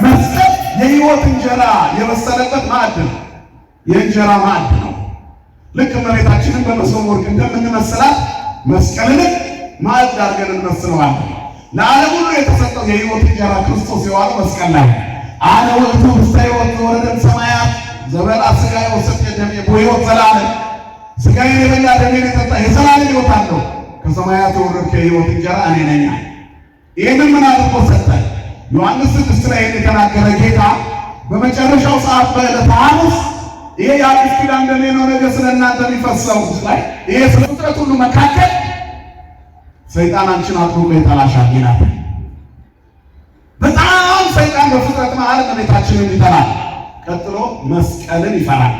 መስቀል የሕይወት እንጀራ የበሰለበት ማዕድ ነው። የእንጀራ ማዕድ ነው። ልክ እመቤታችንን በመሶበ ወርቅ እንደምንመስላት መስቀልን ማዕድ አድርገን እንመስለዋለን። ለዓለም ሁሉ የተሰጠው የሕይወት እንጀራ ክርስቶስ የዋለው መስቀል ላይ አነ ውእቱ ውስተ ሕይወት ዘወረደ እምሰማያት ዘበልዐ ሥጋየ ወሰትየ ደሜ በሕይወት ዘላለም ሥጋዬን የበላ ደሜን የጠጣ የዘላለም ሕይወት አለው። ከሰማያት የወረድኩ የሕይወት እንጀራ እኔ ነኝ። ይህንን ምን አድርጎ ሰጠን? ዮሐንስ 6 ላይ የተናገረ ጌታ በመጨረሻው ሰዓት በዕለተ ሐሙስ ይሄ የአዲስ ኪዳን ደሜ ነው ነገ ስለ እናንተ የሚፈሰው ላይ ይሄ ስለ ፍጥረት ሁሉ መካከል ሰይጣን አንቺን አጥብቆ ይጠላሻል ይላል። በጣም ሰይጣን በፍጥረት መሃል እመቤታችንን ይጠላል። ቀጥሎ መስቀልን ይፈራል።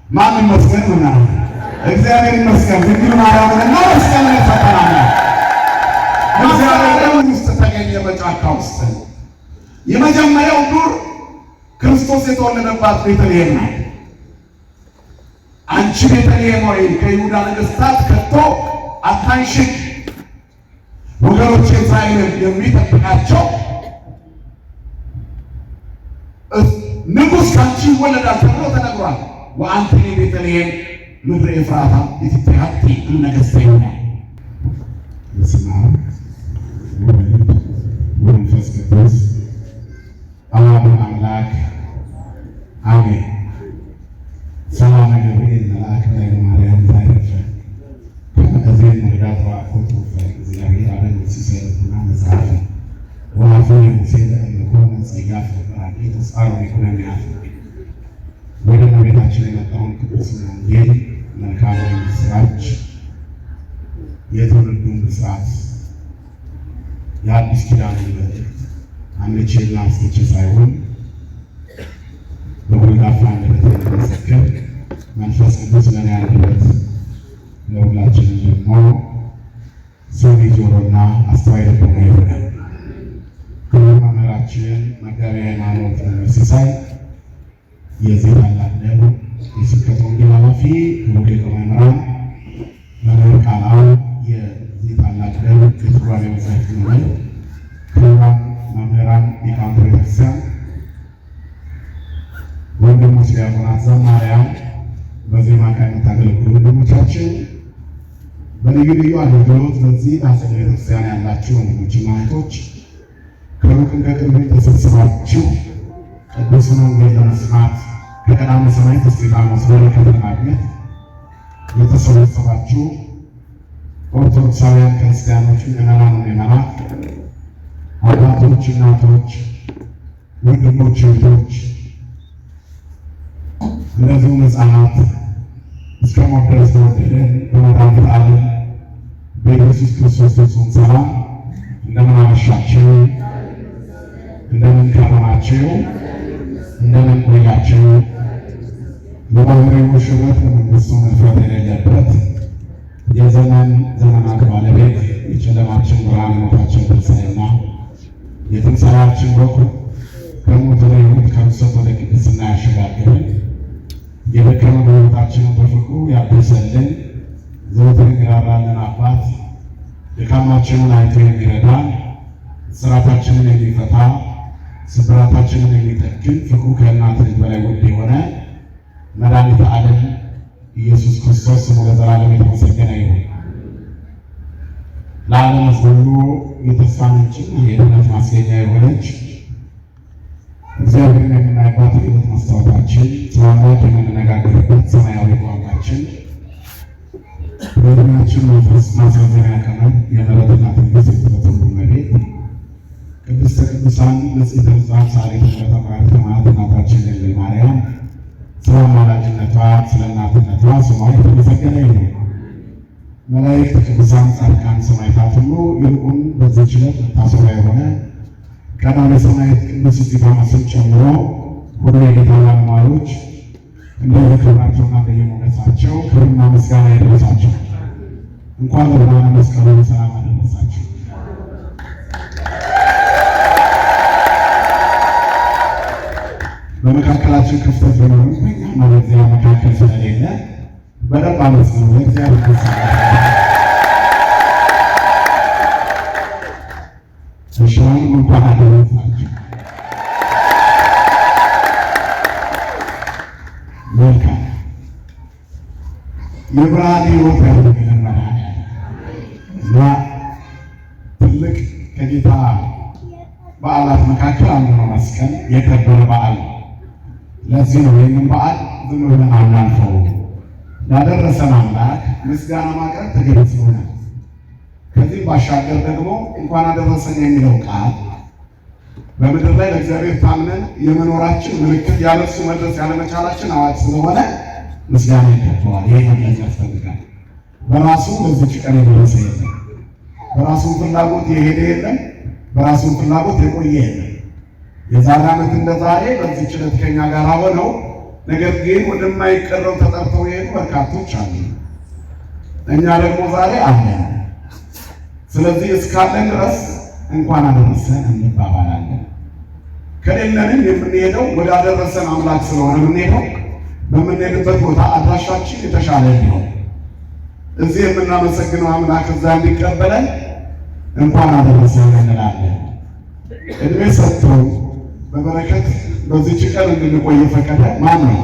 ማን ይመስገን? ምናምን እግዚአብሔር ይመስገን። ድንግል ማርያምንና መስቀልን ይፈራል። እግዚአብሔር ውስጥ ተገኘ በጫካ ውስጥ። የመጀመሪያው ዱር ክርስቶስ የተወለደባት ቤተልሔም ነው። አንቺ ቤተልሔም ሆይ ከይሁዳ ነገሥታት ከቶ አታንሽቅ፣ ወገኖቼ እስራኤልን የሚጠብቃቸው ንጉሥ ካንቺ ይወለዳል ተብሎ ተነግሯል። ወአንትኒ ቤተልሔም ምድረ ኤፍራታ ኢትትሐቲ እምነገሥተ ይሁዳ። በስመ አብ ወወልድ ወመንፈስ ቅዱስ አሐዱ አምላክ አሜን። ሰላም ገብርኤል መልአክ ላይ ማርያም ታይፈ ከመዘን መርዳት ወአቆቱ እግዚአብሔር አለ ሲሰለና መጽሐፍ ወአፉ ሙሴለ እምኮነ ጸያፍ ራቂ ተጻሩ ኢኮኖሚ አፍ ወደ ቤታችን የመጣውን ቅዱስ ወንጌል መልካም ምስራች የትውልዱን ብስራት የአዲስ ኪዳን መልእክት አንቺና አስተች ሳይሆን በጎልዳፋ አንደበት የተመሰከረ መንፈስ ቅዱስ ለኔ አንደበት ለሁላችንም ደግሞ ሰሚ ጆሮና አስተዋይ ልቦና ይሆናል። መምህራችን መጋቤ ሃይማኖት ሲሳይ የዚህ ታላቅ ደብር የስብከተ ወንጌል ኃላፊ ክቡር ሊቀ መምህራን መምህር ቃላው የዚህ ታላቅ ደብር የትርጓሜ መጻሕፍት መምህር ክቡራን መምህራን ሊቃውንተ ቤተክርስቲያን ወንድሞች ዲያቆናት ዘማሪያን በዜማ ቃል የምታገለግሉ ወንድሞቻችን በልዩ ልዩ አገልግሎት በዚህ በአጸደ ቤተክርስቲያን ያላችሁ ወንድሞችና እህቶች ከሩቅም ከቅርብ ተሰብስባችሁ ቅዱሱን ወንጌል ለመስማት ከቀዳማዊ ሰማዕት እስጢፋኖስ በረከት ለማግኘት የተሰበሰባችሁ ኦርቶዶክሳውያን ክርስቲያኖች፣ ምዕመናን፣ ምዕመናት፣ አባቶች፣ እናቶች፣ ወንድሞች፣ እህቶች እንደዚሁም ሕፃናት እስከ ሞት ድረስ ተወደደን በመድኃኒተ ዓለም በኢየሱስ ክርስቶስ ፍጹም ሰላም እንደምን አመሻችሁ? እንደምን ከረማችሁ? እንደምን ቆያችሁ? ለባህሪው ሽበት ለመንግሥቱ መፍረት የሌለበት የዘመን ዘመናት ባለቤት የጨለማችን ብርሃን የሞታችን ትንሣኤና የትንሣኤያችን በኩር ከሞት ወደ ሕይወት ከርኵሰት ወደ ቅድስና ያሸጋግረን የደከመ በሕይወታችንን በፍቅሩ ያድሰልን ዘወትር የሚራራልን አባት ድካማችንን አይቶ የሚረዳን ስራታችንን የሚፈታ ስብራታችንን የሚጠግን ፍቅሩ ከእናት ልጅ በላይ ውድ የሆነ መድኃኒተ ዓለም ኢየሱስ ክርስቶስ ስሙ ለዘላለም የተመሰገነ ይሁን። ለዓለም ሕዝብ ሁሉ የተስፋ ምንጭ የድነት ማስገኛ የሆነች እግዚአብሔርን የምናይባት የሕይወት መስታወታችን ስለአምላክ የምንነጋገርበት ሰማያዊ ቋንቋችን በዕድሜያችን መንፈስ ማስረዘሪያ ቀመር የምሕረትና ትዕግስት የተፈተኑ እመቤት ቅድስተ ቅዱሳን ንጽሕተ ንጹሐን ሣሊተ ምሕረተ ማርያም ሰማዕት እናታችን ድንግል ማርያም ስለ አማላጅነቷ ስለ እናትነቷ ስሟ የተመሰገነ ይሁን። መላእክት፣ ቅዱሳን፣ ጻድቃን፣ ሰማዕታት ሁሉ ይልቁን በዚህች ዕለት መታሰቢያ የሆነ ቀዳማዊ ሰማዕት ቅዱስ እስጢፋኖስን ጨምሮ ሁሉ የጌታ ባለሟሎች እንደየክብራቸውና እንደየሞገሳቸው ክብርና ምስጋና ይድረሳቸው። እንኳን ለብርሃነ መስቀሉ በሰላም አደረሳችሁ። በመካከላችን ክፍተት ቢኖርም በእኛና በእግዚአብሔር መካከል ስለሌለ በደንብ አመስግኑ። ለእግዚአብሔር ይመስገን። እሺ፣ እንኳን አደረሳችሁ። የብርሃን ሕይወት ያደርግልን እና ትልቅ ከጌታ በዓላት መካከል አንዱ ነው መስቀል። የከበረ በዓል ነው። ለዚህ ነው ይህንን በዓል ዝም ብለን አናልፈው። ላደረሰን አምላክ ምስጋና ማቅረብ ተገቢ ስለሆነ ከዚህ ባሻገር ደግሞ እንኳን አደረሰን የሚለው ቃል በምድር ላይ ለእግዚአብሔር ታምነን የመኖራችን ምልክት ያለሱ መድረስ ያለመቻላችን አዋጅ ስለሆነ ምስጋና ይገባዋል። ይሄ መግለጽ ያስፈልጋል። በራሱ ለዚች ቀን የደረሰ የለም። በራሱ ፍላጎት የሄደ የለም። በራሱ ፍላጎት የቆየ የለም። የዛሬ ዓመት እንደ ዛሬ በዚህች ዕለት ከኛ ጋር ሆነው ነገር ግን ወደማይቀረው ተጠርተው የሄዱ በርካቶች አሉ። እኛ ደግሞ ዛሬ አለን። ስለዚህ እስካለን ድረስ እንኳን አደረሰን እንባባላለን። ከሌለንም የምንሄደው ወደ አደረሰን አምላክ ስለሆነ የምንሄደው በምንሄድበት ቦታ አድራሻችን የተሻለ ነው። እዚህ የምናመሰግነው አምላክ እዛ እንዲቀበለን እንኳን አደረሰን እንላለን። እድሜ ሰጥቶ በበረከት በዚህች ቀን እንድንቆይ ፈቀደ ማን ነው?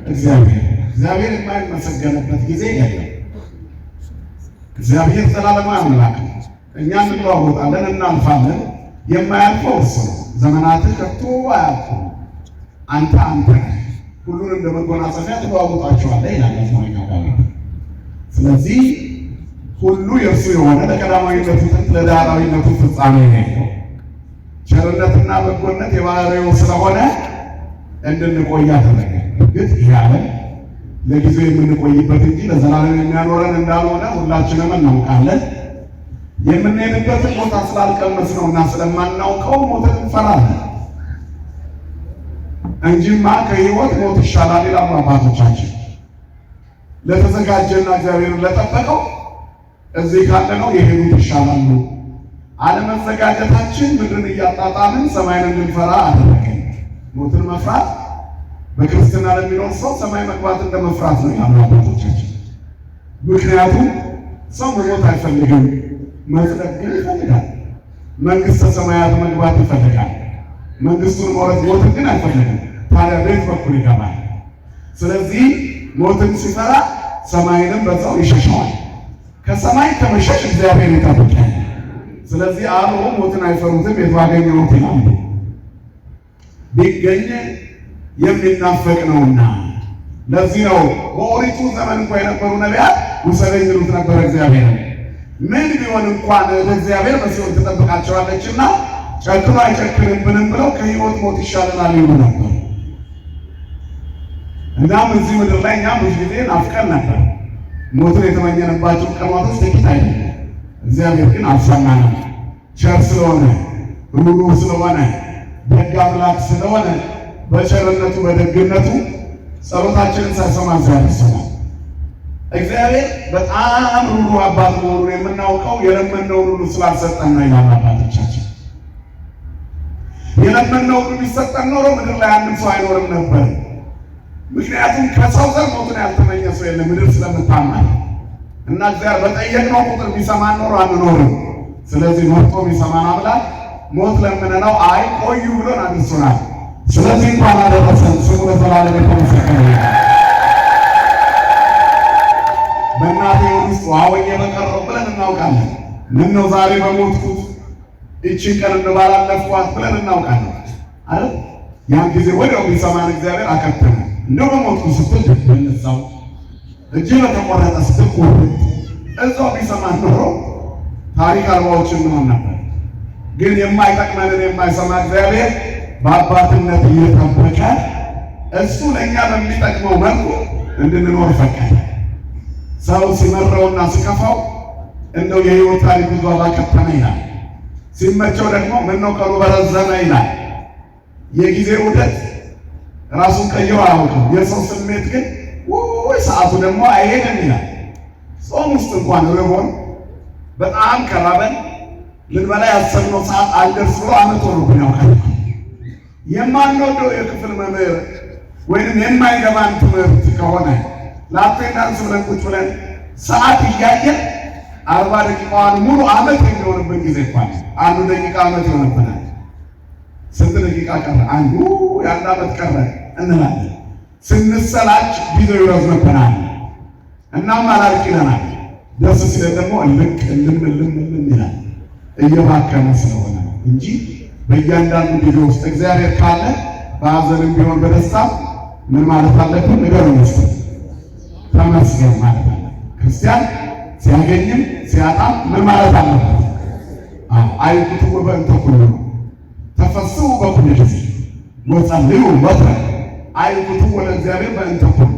እግዚአብሔር። እግዚአብሔር የማይመሰገንበት ጊዜ የለም። እግዚአብሔር ዘላለማዊ አምላክ ነው። እኛ እንለዋወጣለን፣ እናልፋለን። የማያልፈው እሱ ነው። ዘመናትህ ከቶ አያልፉም። አንተ ነህ፣ ሁሉን እንደ መጎናጸፊያ ትለዋውጣቸዋለህ ይላል መዝሙረኛው ዳዊት። ስለዚህ ሁሉ የእርሱ የሆነ ለቀዳማዊነቱ ጥንት ለዳህራዊነቱ ፍጻሜ ነው። ቸርነትና በጎነት የባህሪው ስለሆነ እንድንቆይ አደረገ። እርግጥ ይህ ዓለም ለጊዜው የምንቆይበት እንጂ ለዘላለም የሚያኖረን እንዳልሆነ ሁላችንም እናውቃለን። የምንሄድበትን ቦታ ስላልቀመስ ነውና ስለማናውቀው ሞትን እንፈራለን እንጂማ ከሕይወት ሞት ይሻላል ይላሉ አባቶቻችን። ለተዘጋጀና እግዚአብሔርን ለጠበቀው እዚህ ካለነው የሄዱት ይሻላሉ። አለመዘጋጀታችን ምድርን እያጣጣምን ሰማይን እንድንፈራ አደረገን። ሞትን መፍራት በክርስትና ለሚኖር ሰው ሰማይ መግባት እንደ መፍራት ነው ያሉ አባቶቻችን። ምክንያቱም ሰው መሞት አይፈልግም፣ መጽደቅ ግን ይፈልጋል። መንግሥተ ሰማያት መግባት ይፈልጋል። መንግሥቱን መውረስ ሞትን ግን አይፈልግም። ታዲያ ቤት በኩል ይገባል። ስለዚህ ሞትን ሲፈራ ሰማይንም በዛው ይሸሸዋል። ከሰማይ ከመሸሽ እግዚአብሔር ይጠብቃል። ስለዚህ አሉ ሞትን አይፈሩትም፣ የት ባገኘሁት ይላሉ። ቢገኝ የሚናፈቅ ነውና። ለዚህ ነው በኦሪቱ ዘመን እንኳን የነበሩ ነቢያት ውሰደኝ ይሉት ነበር እግዚአብሔር። ምን ቢሆን እንኳን ለእግዚአብሔር በሲኦል ትጠብቃቸዋለችና ጨክኖ አይጨክንብንም ብለው ከሕይወት ሞት ይሻለናል ይሉ ነበር። እናም እዚህ ምድር ላይ እኛም ብዙ ጊዜ ናፍቀን ነበር። ሞትን የተመኘንባቸው ቀናቶች ጥቂት አይደለም። እግዚአብሔር ግን አልሰማንም። ቸር ስለሆነ ሩሩህ ስለሆነ ደግ አምላክ ስለሆነ በቸርነቱ በደግነቱ ጸሎታችንን ሳይሰማ ያደርሰናል። እግዚአብሔር በጣም ሩሩህ አባት መሆኑን የምናውቀው የለመነውን ሁሉ ስላልሰጠን ነው ይላል አባቶቻችን። የለመነውን ሁሉ ቢሰጠን ኖሮ ምድር ላይ አንድም ሰው አይኖርም ነበር። ምክንያቱም ከሰው ዘር ሞትን ያልተመኘ ሰው የለም ምድር ስለምታማል እና እግዚአብሔር በጠየቅነው ቁጥር ቢሰማን ኖሮ አንኖርም። ስለዚህ መርጦ ቢሰማን አምላክ ሞት ለምነነው አይ ቆዩ ብሎን አድርሶናል። ስለዚህ እንኳን አደረሰን። ስሙ ለዘላለም የተመሰገነ ይሁን። በእናቴ ውስጥ ዋወዬ በቀረው ብለን እናውቃለን። ምን ነው ዛሬ በሞትኩት እቺን ቀን እንደባላለፍኳት ብለን እናውቃለን አይደል? ያን ጊዜ ወዲያው ቢሰማን እግዚአብሔር አከተመ። እንደው በሞትኩ ስትል ደነሳው እጅ በተቆረጠ ስትል ቆርጥ እዛው ቢሰማን ኖሮ ታሪክ አልባዎች እንሆን ነበር። ግን የማይጠቅመንን የማይሰማ እግዚአብሔር በአባትነት እየጠበቀ እሱ ለእኛ በሚጠቅመው መልኩ እንድንኖር ፈቀደ። ሰው ሲመረውና ሲከፋው እንደው የሕይወት ታሪክ ብዙ አባከተመ ይላል። ሲመቸው ደግሞ ምነው ቀኑ በረዘመ ይላል። የጊዜ ውደት ራሱን ቀየው አያውቅም። የሰው ስሜት ግን ወይ ሰዓቱ ደግሞ አይሄድም ይላል። ጾም ውስጥ እንኳን ርቦን በጣም ከራበን ልንበላ ያሰብነው ሰዓት አልደርስ ብሎ ዓመት ሆኖብን ያውቃል። የማንወደው የክፍል መምህር ወይንም የማይገባን ትምህርት ከሆነ ለአቴንዳንስ ብለን ቁጭ ብለን ሰዓት እያየን 40 ደቂቃዋን ሙሉ ዓመት የሚሆንብን ጊዜ እንኳን አንዱ ደቂቃ ዓመት ይሆንብናል። ስንት ደቂቃ ቀረ? አንዱ የአንድ ዓመት ቀረ እንላለን። ስንሰላች ጊዜው ይረዝምብናል። እናም አላርቅ ይለናል። ደስ ሲለን ደግሞ እልቅ እልም ይላል። እየባከነ ስለሆነ ነው እንጂ በእያንዳንዱ ጊዜ ውስጥ እግዚአብሔር ካለ በሐዘንም ቢሆን በደስታ ምን ማለት አለብን? ንገሩኝ እስኪ ተመስገን ማለት አለ። ክርስቲያን ሲያገኝም ሲያጣም ምን ማለት አለበት? አይኩቱ በእንተ ኩሉ ተፈስሑ በኩሉ ጊዜ ወጸልዩ ወትረ አይኩቱ ለእግዚአብሔር በእንተ ኩሉ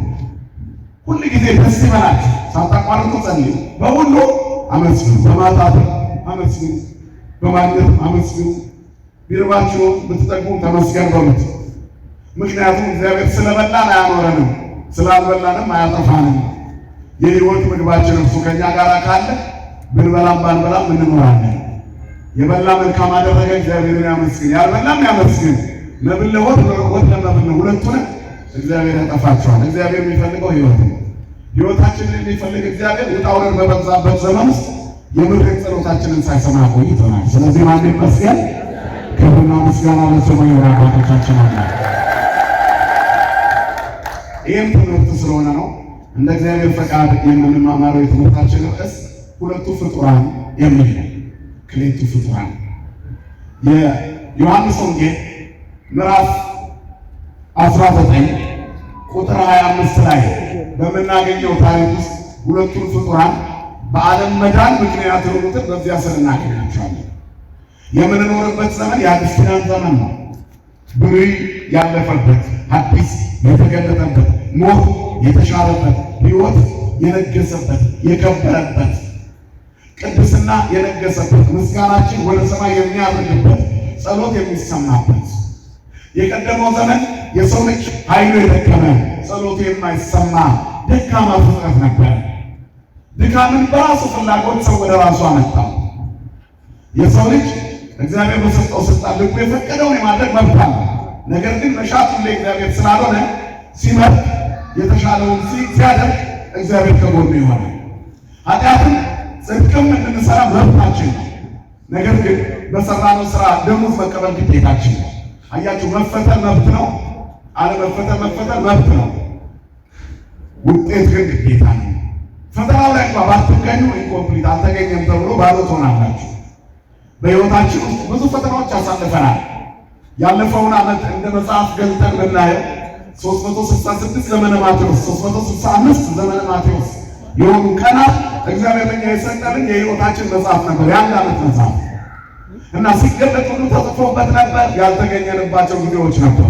ሁሉ ጊዜ ደስ ይበላችሁ፣ ሳታቋርጡ ጸልዩ፣ በሁሉ አመስግኑ፣ በማጣት አመስግኑ፣ በማግኘት አመስግኑ፣ ቢርባችሁ ብትጠግቡ ተመስገን በሉት። ምክንያቱም እግዚአብሔር ስለበላን አያኖረንም፣ ስላልበላንም አያጠፋንም። የሕይወት ምግባችን እርሱ ከኛ ጋር ካለ ብንበላም ባንበላም እንኖራለን። የበላ መልካም አደረገ እግዚአብሔርን ያመስግን፣ ያልበላም ያመስግን። መብል ለሆድ ወጥ ለመብል ነው፣ ሁለቱንም እግዚአብሔር ያጠፋቸዋል። እግዚአብሔር የሚፈልገው ሕይወት ነው። ሕይወታችንን የሚፈልግ እግዚአብሔር ውጣ ውረድ በበዛበት ዘመን ውስጥ የምድር ጸሎታችንን ሳይሰማ ቆይቶናል። ስለዚህ ማን ይመስገን? ክብርና ምስጋና ለስሙ ይሁን። አባቶቻችን አለ። ይህም ትምህርት ስለሆነ ነው እንደ እግዚአብሔር ፈቃድ የምንማማረው። የትምህርታችን ርዕስ ሁለቱ ፍጡራን የሚል ነው። ክሌቱ ፍጡራን የዮሐንስ ወንጌል ምዕራፍ 19 ቁጥር 25 ላይ በምናገኘው ታሪክ ውስጥ ሁለቱን ፍጡራን በዓለም መዳን ምክንያት የሆኑትን በዚያ ስር እናገኛቸዋለን። የምንኖርበት ዘመን የአዲስ ኪዳን ዘመን ነው። ብሉይ ያለፈበት፣ አዲስ የተገለጠበት፣ ሞት የተሻረበት፣ ሕይወት የነገሰበት፣ የከበረበት፣ ቅድስና የነገሰበት፣ ምስጋናችን ወደ ሰማይ የሚያርግበት፣ ጸሎት የሚሰማበት የቀደመው ዘመን የሰው ልጅ ኃይሉ የደከመ ጸሎቱ የማይሰማ ደካማ ፍጥረት ነበር። ድካምን በራሱ ፍላጎት ሰው ወደ ራሱ አመጣው። የሰው ልጅ እግዚአብሔር በሰጠው ስልጣን ልቡ የፈቀደውን የማድረግ መብት አለው። ነገር ግን መሻቱ ለእግዚአብሔር ስላልሆነ ሲመርጥ የተሻለውን ሲያደርግ እግዚአብሔር ከጎኑ ይሆናል። ኃጢአትን ጽድቅም እንድንሰራ መብታችን ነው። ነገር ግን በሰራነው ስራ ደሞዝ መቀበል ግዴታችን ነው። አያችሁ፣ መፈተን መብት ነው፣ አለመፈተን መብት ነው። ውጤት ግን ግዴታ ነው። ፈተናው ላይ እንኳን ባትገኙ ኢንኮምፕሊት አልተገኘም ተብሎ ባዶ ትሆናላችሁ። በሕይወታችን ውስጥ ብዙ ፈተናዎች አሳልፈናል። ያለፈውን ዓመት እንደ መጽሐፍ ገልጠን ብናየው 366 ዘመነ ማቴዎስ 365 ዘመነ ማቴዎስ የሆኑ ቀናት እግዚአብሔር ለኛ የሰጠልን የሕይወታችን መጽሐፍ ነበር። የአንድ ዓመት መጽሐፍ እና ሲገለጥ ሁሉ ተጽፎበት ነበር። ያልተገኘንባቸው ጊዜዎች ነበሩ።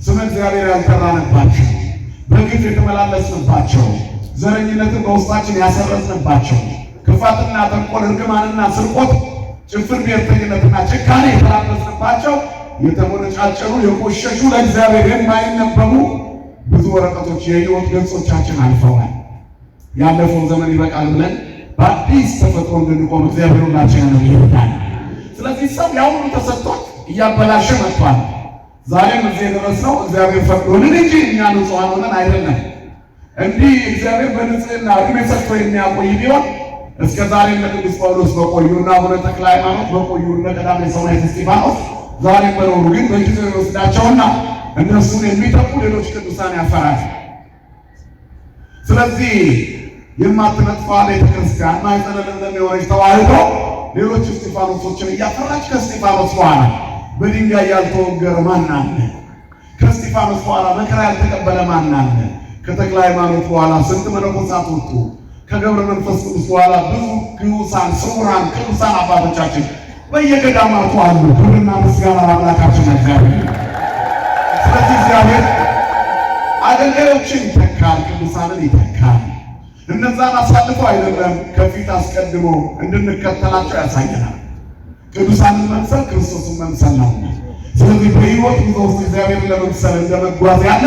ስለ እግዚአብሔር ያልጠራንባቸው፣ በግፍ የተመላለስንባቸው፣ ዘረኝነትን በውስጣችን ያሰረጽንባቸው፣ ክፋትና ተንኮል፣ እርግማንና ስርቆት፣ ጭፍን ብሔርተኝነትና ጭካኔ የተላበስንባቸው፣ የተሞነጫጨሩ የቆሸሹ ለእግዚአብሔር የማይነበቡ ብዙ ወረቀቶች የሕይወት ገጾቻችን አልፈዋል። ያለፈው ዘመን ይበቃል ብለን በአዲስ ተፈጥሮ እንድንቆም እግዚአብሔር ሁላችንን ይርዳል። ስለዚህ ሰው ያሁኑ ተሰጥቶት እያበላሸ መጥቷል። ዛሬም እዚህ የደረስነው እግዚአብሔር ፈቅዶልን እንጂ እኛ ንጹሐን ሆነን አይደለም። እንዲህ እግዚአብሔር በንጽህና እድሜ ሰጥቶ የሚያቆይ ቢሆን እስከ ዛሬ እነ ቅዱስ ጳውሎስ በቆዩ እና አቡነ ተክለ ሃይማኖት በቆዩ እነ ቀዳማዊ ሰማዕት እስጢፋኖስ ዛሬ በኖሩ፣ ግን በጊዜው ይወስዳቸውና እነሱን የሚተኩ ሌሎች ቅዱሳን ያፈራል። ስለዚህ የማትነጥፋ ቤተክርስቲያን ማኅፀነ ለምለም የሆነች ተዋሕዶ ሌሎች እስጢፋኖሶችን እያፈራች ከእስጢፋኖስ በኋላ በድንጋይ ያልተወገረ ማን አለ? ከእስጢፋኖስ በኋላ መከራ ያልተቀበለ ማን አለ? ከተክለ ሃይማኖት በኋላ ስንት መነኮሳት ወጡ? ከገብረ መንፈስ ቅዱስ በኋላ ብዙ ግዑዛን ስውራን ቅዱሳን አባቶቻችን በየገዳማቱ አሉ። ክብርና ምስጋና ለአምላካችን እግዚአብሔር። ስለዚህ እግዚአብሔር አገልጋዮችን ይተካል፣ ቅዱሳንን ይተካል። እነዛን አሳልፎ አይደለም ከፊት አስቀድሞ እንድንከተላቸው ያሳየናል። ቅዱሳንን መምሰል ክርስቶስን መምሰል ነው። ስለዚህ በሕይወት ጉዞ ውስጥ እግዚአብሔርን ለመምሰል እንደመጓዝ ያለ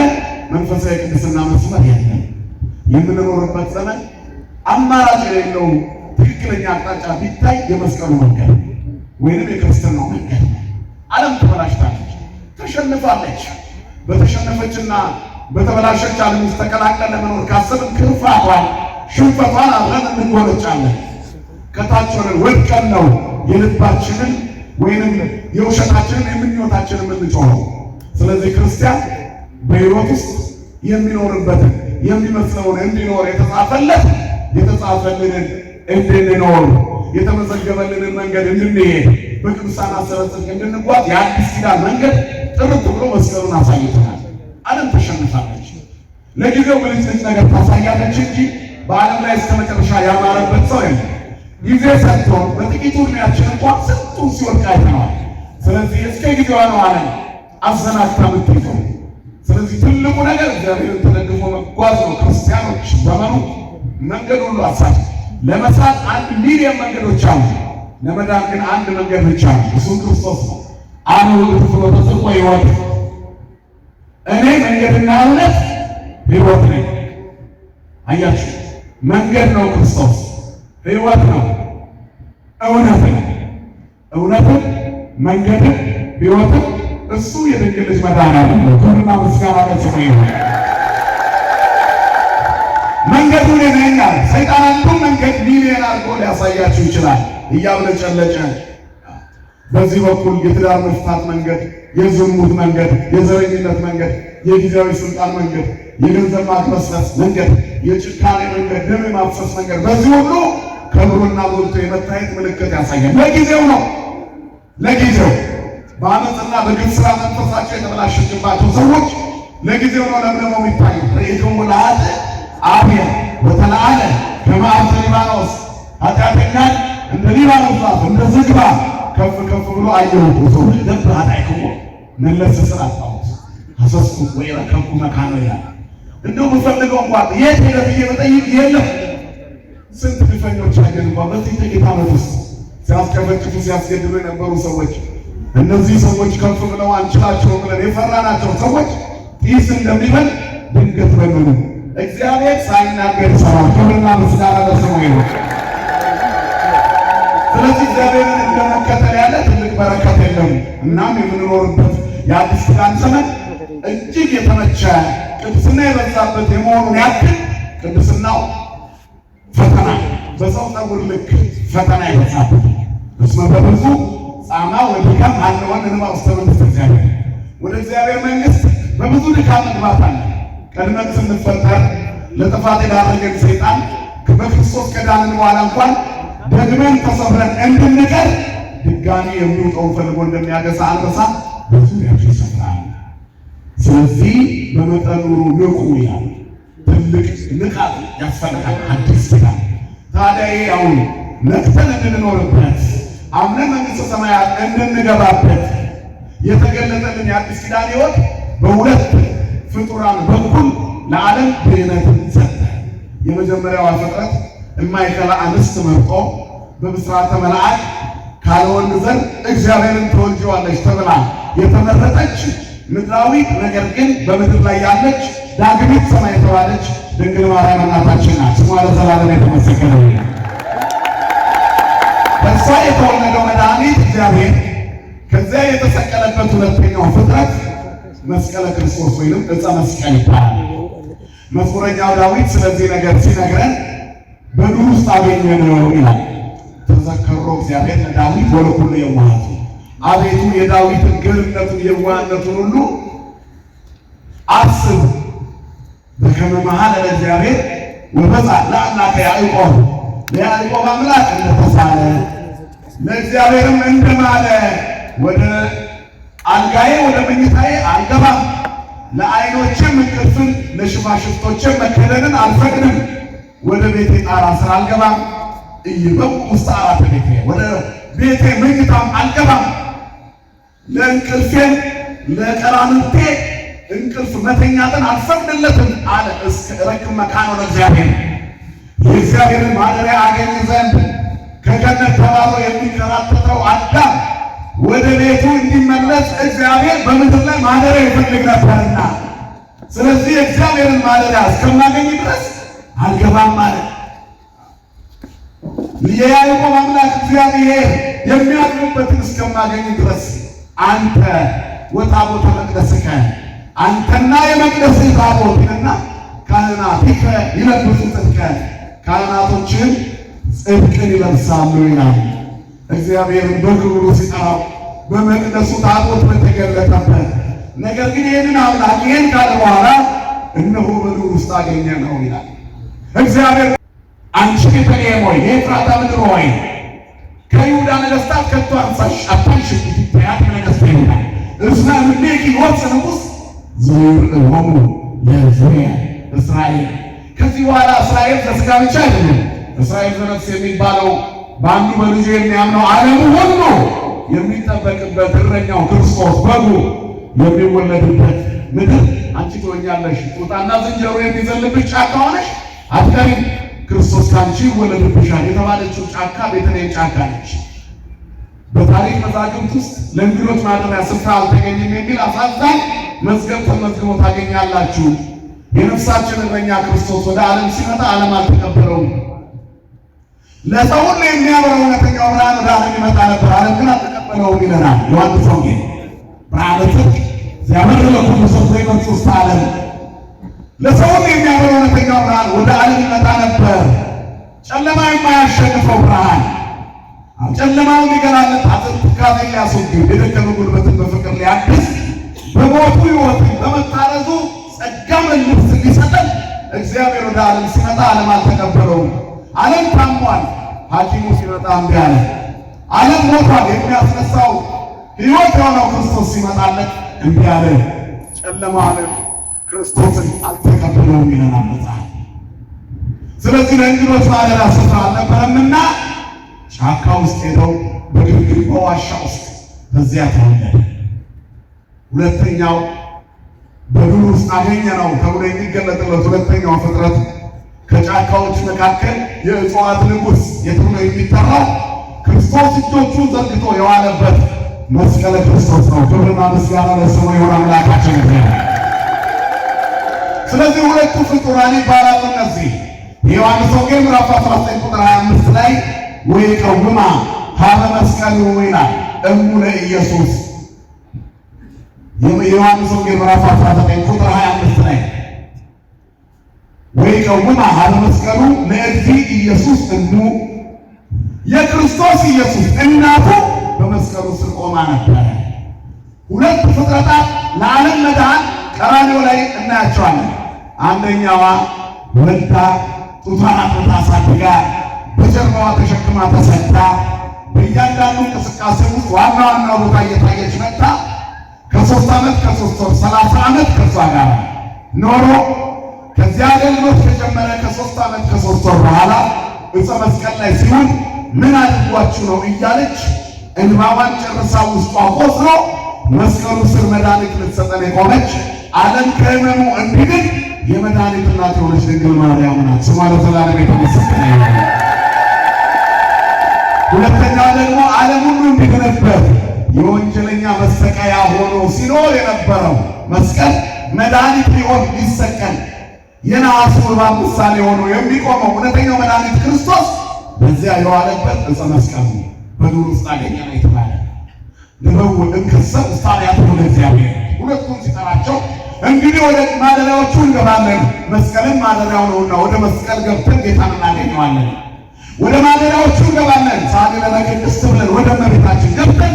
መንፈሳዊ ቅድስና መስመር የለም። የምንኖርበት ዘመን አማራጭ የሌለው ትክክለኛ አቅጣጫ ቢታይ የመስቀሉ መንገድ ወይንም የክርስትናው መንገድ። ዓለም ተበላሽታለች፣ ተሸንፋለች። በተሸነፈችና በተበላሸች ዓለም ውስጥ ተቀላቅለን ለመኖር ካሰብን ክርፋቷን፣ ሽንፈቷን አብረን እንጎነጫለን። ከታች ሆነን ወድቀን ነው የልባችንን ወይንም የውሸታችንን የምኞታችንን የምንጮኸው። ስለዚህ ክርስቲያን በሕይወት ውስጥ የሚኖርበትን የሚመስለውን እንዲኖር የተጻፈልንን እንድንኖር የተመዘገበልንን መንገድ እንድንሄድ በቅዱሳን አሰረጽ እንድንጓዝ የአዲስ ኪዳን መንገድ ጥርት ብሎ መስቀሉን አሳይቶናል። ዓለም ተሸንፋለች። ለጊዜው ብልጭልጭ ነገር ታሳያለች እንጂ በዓለም ላይ እስከ መጨረሻ ያማረበት ሰው የለም። ጊዜ ሰጥቶን በጥቂቱ ዕድሜያችን እንኳን ስንቱን ሲወድቅ አይተነዋል። ስለዚህ እስከ ጊዜዋ ነው ዓለም አዘናግታ የምትይዘው። ስለዚህ ትልቁ ነገር እግዚአብሔርን ተደግፎ መጓዝ ነው። ክርስቲያኖች ዘመኑ መንገድ ሁሉ አሳት ለመሳት 1 ሚሊዮን መንገዶች አሉ። ለመዳን ግን አንድ መንገድ ብቻ ነው፣ እሱም ክርስቶስ ነው። አሁን ሁሉ ፍኖተ ጽድቅ ሕይወት፣ እኔ መንገድና እውነት ሕይወት ነኝ። አያችሁ፣ መንገድ ነው ክርስቶስ፣ ሕይወት ነው፣ እውነት ነው። እውነትን መንገድን ሕይወትን እሱ የድንግል ልጅ መድኃኒዓለም ነው። ክብርና ምስጋና ለስሙ ይሁን። መንገዱን ይነኛል። ሰይጣን አንዱን መንገድ ሚሊዮን አድርጎ ሊያሳያችሁ ይችላል እያብለጨለጨ። በዚህ በኩል የትዳር መፍታት መንገድ፣ የዝሙት መንገድ፣ የዘረኝነት መንገድ፣ የጊዜያዊ ስልጣን መንገድ፣ የገንዘብ ማግበስበስ መንገድ፣ የጭካኔ መንገድ፣ ደም የማፍሰስ መንገድ፣ በዚህ ሁሉ ከብሮና ጎልቶ የመታየት ምልክት ያሳያል። ለጊዜው ነው፣ ለጊዜው በአመፅና በግፍ ስራ መንፈሳቸው የተበላሸባቸው ሰዎች ለጊዜው ነው ለምለመው የሚታዩ። ሬዲዮ ለአት አብያ ወተላአለ ከማዕፀ ሊባኖስ ኃጢአተኛን እንደ ሊባኖስ ዛፍ እንደ ዝግባ ከፍ ከፍ ብሎ አየሁት። ሰው ደብ አጣይክሞ መለስ ስራጣውት አሰስኩት ወይ ረከብኩ መካኖ ይላል። እንደው በፈልገው እንኳን የት ሄደ ብዬ በጠይቅ የለም። ስንት ግፈኞች አገን እንኳን በዚህ ጥቂት ዓመት ውስጥ ሲያስከፈጭፉ ሲያስገድሉ የነበሩ ሰዎች፣ እነዚህ ሰዎች ከፍ ብለው አንችላቸው ብለን የፈራናቸው ሰዎች ጢስ እንደሚበል ድንገት በመኑ። እግዚአብሔር ሳይናገር ይሰራል። ክብርና ምስጋና ለስሙ ይሁን። ስለዚህ እግዚአብሔርን እንደመከተል ያለ ትልቅ በረከት የለም። እናም የምንኖርበት የአዲስ ኪዳን ዘመን እጅግ የተመቸ ቅድስና የበዛበት የመሆኑን ያክል ቅድስናው ፈተና፣ በሰው ፀጉር ልክ ፈተና ይበዛበት። እስመ በብዙ ጻማ ወድካም ሀለወን እንባ ውስተ መንግሥተ እግዚአብሔር። ወደ እግዚአብሔር መንግሥት በብዙ ድካም መግባት አለ። ቀድመን ስንፈጠር ለጥፋት የዳረገን ሰይጣን በክርስቶስ ከዳንን በኋላ እንኳን ደግመን ተሰብረን እንድንቀር ድጋሚ የሚውጠውን ፈልጎ እንደሚያገሳ አንበሳ በዙሪያችሁ ይሰፍራል። ስለዚህ በመጠኑ ንቁ ይላል። ትልቅ ንቃት ያስፈልጋል። አዲስ ኪዳን ታዲያ አሁን ነቅተን እንድንኖርበት አምነን መንግሥተ ሰማያት እንድንገባበት የተገለጠልን የአዲስ ኪዳን ሕይወት በሁለት ፍጡራን በኩል ለዓለም ድኅነትን ሰጠ። የመጀመሪያዋ ፍጥረት እማይከላ አንስት መርጦ በብስራተ መልአክ ካለ ወንድ ዘር እግዚአብሔርን ትወልጂዋለሽ ተብላ የተመረጠች ምድራዊት ነገር ግን በምድር ላይ ያለች ዳግሚት ሰማይ የተባለች ድንግል ማርያም እናታችን ናት። ስሟ ለዘላለም የተመሰገነ ይሁን። ከእሷ የተወለደው መድኃኒት እግዚአብሔር ከዚያ የተሰቀለበት ሁለተኛው ፍጥረት መስቀለ ክርስቶስ ወይንም ዕፀ መስቀል ይባላል። መዝሙረኛው ዳዊት ስለዚህ ነገር ሲነግረን በዱር ውስጥ አገኘነው ይላል። ተዘከሮ እግዚአብሔር ለዳዊት ወለኩሉ የዋሃቱ፣ አቤቱ የዳዊትን ግርነቱን የዋህነቱን ሁሉ አስብ። በከመ መሐለ ለእግዚአብሔር ወበጽሐ ለአምላከ ያዕቆብ፣ ለያዕቆብ አምላክ እንደተሳለ ለእግዚአብሔርም እንደማለ ወደ አልጋዬ ወደ መኝታዬ አልገባም፣ ለዓይኖችም እንቅልፍን ለሽፋሽፍቶችም መከደንን አልፈቅድም፣ ወደ ቤቴ ጣራ ስር አልገባም፣ ኢይበው ውስተ አራተ ቤቴ፣ ወደ ቤቴ መኝታም አልገባም፣ ለእንቅልፌም ለቀራንንቴ እንቅልፍ መተኛትን አልፈቅድለትም አለ። እስከ ረክብ መካኖ ለእግዚአብሔር፣ የእግዚአብሔርን ማደሪያ አገኝ ዘንድ ከገነት ተባሮ የሚከራተተው አዳም ወደ ቤቱ እንዲመለስ እግዚአብሔር በምድር ላይ ማደሪያ ይፈልግ ነበርና፣ ስለዚህ እግዚአብሔርን ማደሪያ እስከማገኝ ድረስ አልገባም ማለት። የያዕቆብ አምላክ እግዚአብሔር የሚያድርበትን እስከማገኝ ድረስ አንተ ወታቦተ መቅደስከ፣ አንተና የመቅደስህ ታቦትና ካህናቲከ ይለብሱ ጽድቀ፣ ካህናቶችም ጽድቅን ይለብሳሉ ይላል። እግዚአብሔርን በክብሩ ሲጠራው በመቅደሱ ታቦት በተገለጠበት። ነገር ግን ይህንን አምላክ ይህን ካለ በኋላ እነሆ በዱር ውስጥ አገኘነው ይላል እግዚአብሔር። አንቺ ቤተልሔም ሆይ የኤፍራታ ምድር ሆይ ከይሁዳ ነገሥታት ከቶ አታንሽም። ኢትዮጵያት ነገሥተ ይሁዳ እስመ እምኔኪ ይወፅእ ንጉሥ ዘይርዕዮሙ ለሕዝቤ እስራኤል። ከዚህ በኋላ እስራኤል በሥጋ ብቻ አይደለም። እስራኤል ዘነፍስ የሚባለው በአንዱ በልጁ የሚያምነው ዓለሙ ሁሉ የሚጠበቅበት እረኛው ክርስቶስ በጉ የሚወለድበት ምድር አንቺ ትሆኛለሽ። ጦጣና ዝንጀሮ የሚዘልብሽ ጫካ ሆነሽ አትቀሪም። ክርስቶስ ካንቺ ይወለድብሻል የተባለችው ጫካ ቤተልሔም ጫካ ነች። በታሪክ መዛግብት ውስጥ ለእንግዶች ማደሪያ ስፍራ አልተገኘም የሚል አሳዛኝ መዝገብ ተመዝግቦ ታገኛላችሁ። የነፍሳችን እረኛ ክርስቶስ ወደ ዓለም ሲመጣ ዓለም አልተቀበለውም። ለሰው ሁሉ የሚያበራው እውነተኛው ብርሃን ወደ ዓለም ይመጣ ነበር፣ ዓለም ግን አልተቀበለውም ይለናል ዮሐንስ ወንጌል። ብርሃነ ጽድቅ ዘያበርህ ለኩሉ ሰብእ ዘይመጽእ ውስተ ዓለም። ለሰው ሁሉ የሚያበራው እውነተኛው ብርሃን ወደ ዓለም ይመጣ ነበር። ጨለማ የማያሸንፈው ብርሃን፣ ጨለማውን ሊገላለጥ፣ ሐዘን ትካዜን ሊያስወግድ፣ የደከመ ጉልበትን በፍቅር ሊያድስ፣ በሞቱ ሕይወትን በመታረዙ ጸጋ መልስ ሊሰጠን እግዚአብሔር ወደ ዓለም ሲመጣ ዓለም አልተቀበለውም። ዓለም ታሟል፣ ሐኪሙ ሲመጣ እምቢ አለ። ዓለም ሞቷል፣ የሚያስነሳው ሕይወት የሆነው ክርስቶስ ሲመጣለት እምቢ አለ። ጨለማ ዓለም ክርስቶስን አልተቀበለውም ይለናል መጽሐፍ። ስለዚህ ለእንግዶች ማደሪያ ስፍራ አልነበረምና ጫካ ውስጥ ሄደው በግርግም በዋሻ ውስጥ በዚያ ተወለደ። ሁለተኛው በዱር ውስጥ አገኘነው ተብሎ የሚገለጥለት ሁለተኛው ፍጥረት ከጫካዎች መካከል የእጽዋት ንጉሥ ተብሎ የሚጠራው ክርስቶስ እጆቹን ዘርግቶ የዋለበት መስቀለ ክርስቶስ ነው። ክብርና ምስጋና ለስሙ ይሁን አምላካችን እግዚአብሔር። ስለዚህ ሁለቱ ፍጡራን ይባላሉ እነዚህ። የዮሐንስ ወንጌል ምዕራፍ 19 ቁጥር 25 ላይ ወይቀውማ ሀበ መስቀሉ ይላል እሙ ለኢየሱስ። የዮሐንስ ወንጌል ምዕራፍ 19 ቁጥር 25 ላይ ወይቀውማ ሀበ መስቀሉ ለእግዚእ ኢየሱስ እሙ፣ የክርስቶስ ኢየሱስ እናቱ በመስቀሉ ስር ቆማ ነበረ። ሁለት ፍጥረታት ለዓለም መዳን ቀራንዮ ላይ እናያቸዋለን። አንደኛዋ ወልዳ ጡቷን አጥብታ አሳድጋ በጀርባዋ ተሸክማ ተሰዳ በእያንዳንዱ እንቅስቃሴ ውስጥ ዋና ዋና ቦታ እየታየች መጣ። ከ3 ዓመት ከ3 ወር 30 ዓመት ከሷ ጋር ኖሮ ከዚያ አገልግሎት ከጀመረ ከ3 ዓመት ከ3 ወር በኋላ ዕፀ መስቀል ላይ ሲሆን ምን አድርጓችሁ ነው እያለች እንባዋን ጨርሳ ውስጧ ቆስሎ መስቀሉ ስር መድኃኒት ልትሰጠን የቆመች ዓለም ከሕመሙ እንዲድን የመድኃኒት እናት የሆነች ድንግል ማርያም ናት። ስሟ ለዘላለም የተመሰገነ ይሁን። ሁለተኛው ደግሞ ዓለም ሁሉ እንዲድንበት የወንጀለኛ መሰቀያ ሆኖ ሲኖር የነበረው መስቀል መድኃኒት ሊሆን ሊሰቀል የነሐሱ እባብ ምሳሌ ሆኖ የሚቆመው እውነተኛው መድኃኒት ክርስቶስ በዚያ የዋለበት ዕፀ መስቀሉ በዱር ውስጥ አገኘነው የተባለ ንበው እንከሰ ውስተ አብያተ ለእግዚአብሔር። ሁለቱም ሲጠራቸው እንግዲህ ወደ ማደሪያዎቹ እንገባለን። መስቀልን ማደሪያው ነውና ወደ መስቀል ገብተን ጌታን እናገኘዋለን። ወደ ማደሪያዎቹ እንገባለን። ሳሌለ ቅድስት ብለን ወደ እመቤታችን ገብተን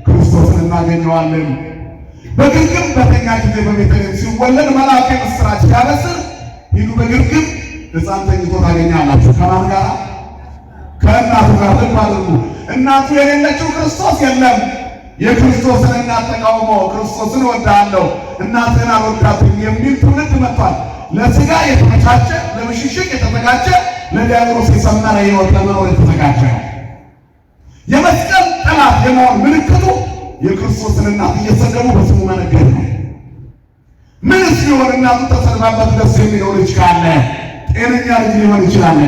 ክርስቶስን እናገኘዋለን። በግርግም በተኛ ጊዜ በቤተልሔም ሲወለድ መልአኩ የምሥራች ሲያበስር ሂዱ በግርግም ሕፃን ተኝቶ ታገኛላችሁ። ከማን ጋር? ከእናቱ ጋር። ልብ አድርጉ። እናቱ የሌለችው ክርስቶስ የለም። የክርስቶስን እናት ተቃውሞ ክርስቶስን እወድሃለሁ እናትህን አልወዳትም የሚል ትውልድ መጥቷል። ለሥጋ የተመቻቸ ለብሽሽቅ የተዘጋጀ ለዲያብሎስ የሰመረ ሕይወት ለመኖር የተዘጋጀ ነው። የመስቀል ጠላት የመሆን ምልክቱ የክርስቶስን እናት እየሰደቡ በስሙ መነገድ ነው። ምንስ ቢሆን እናቱ ተሰድባበት ደስ የሚለው ልጅ ካለ ጤነኛ ልጅ ሊሆን ይችላል።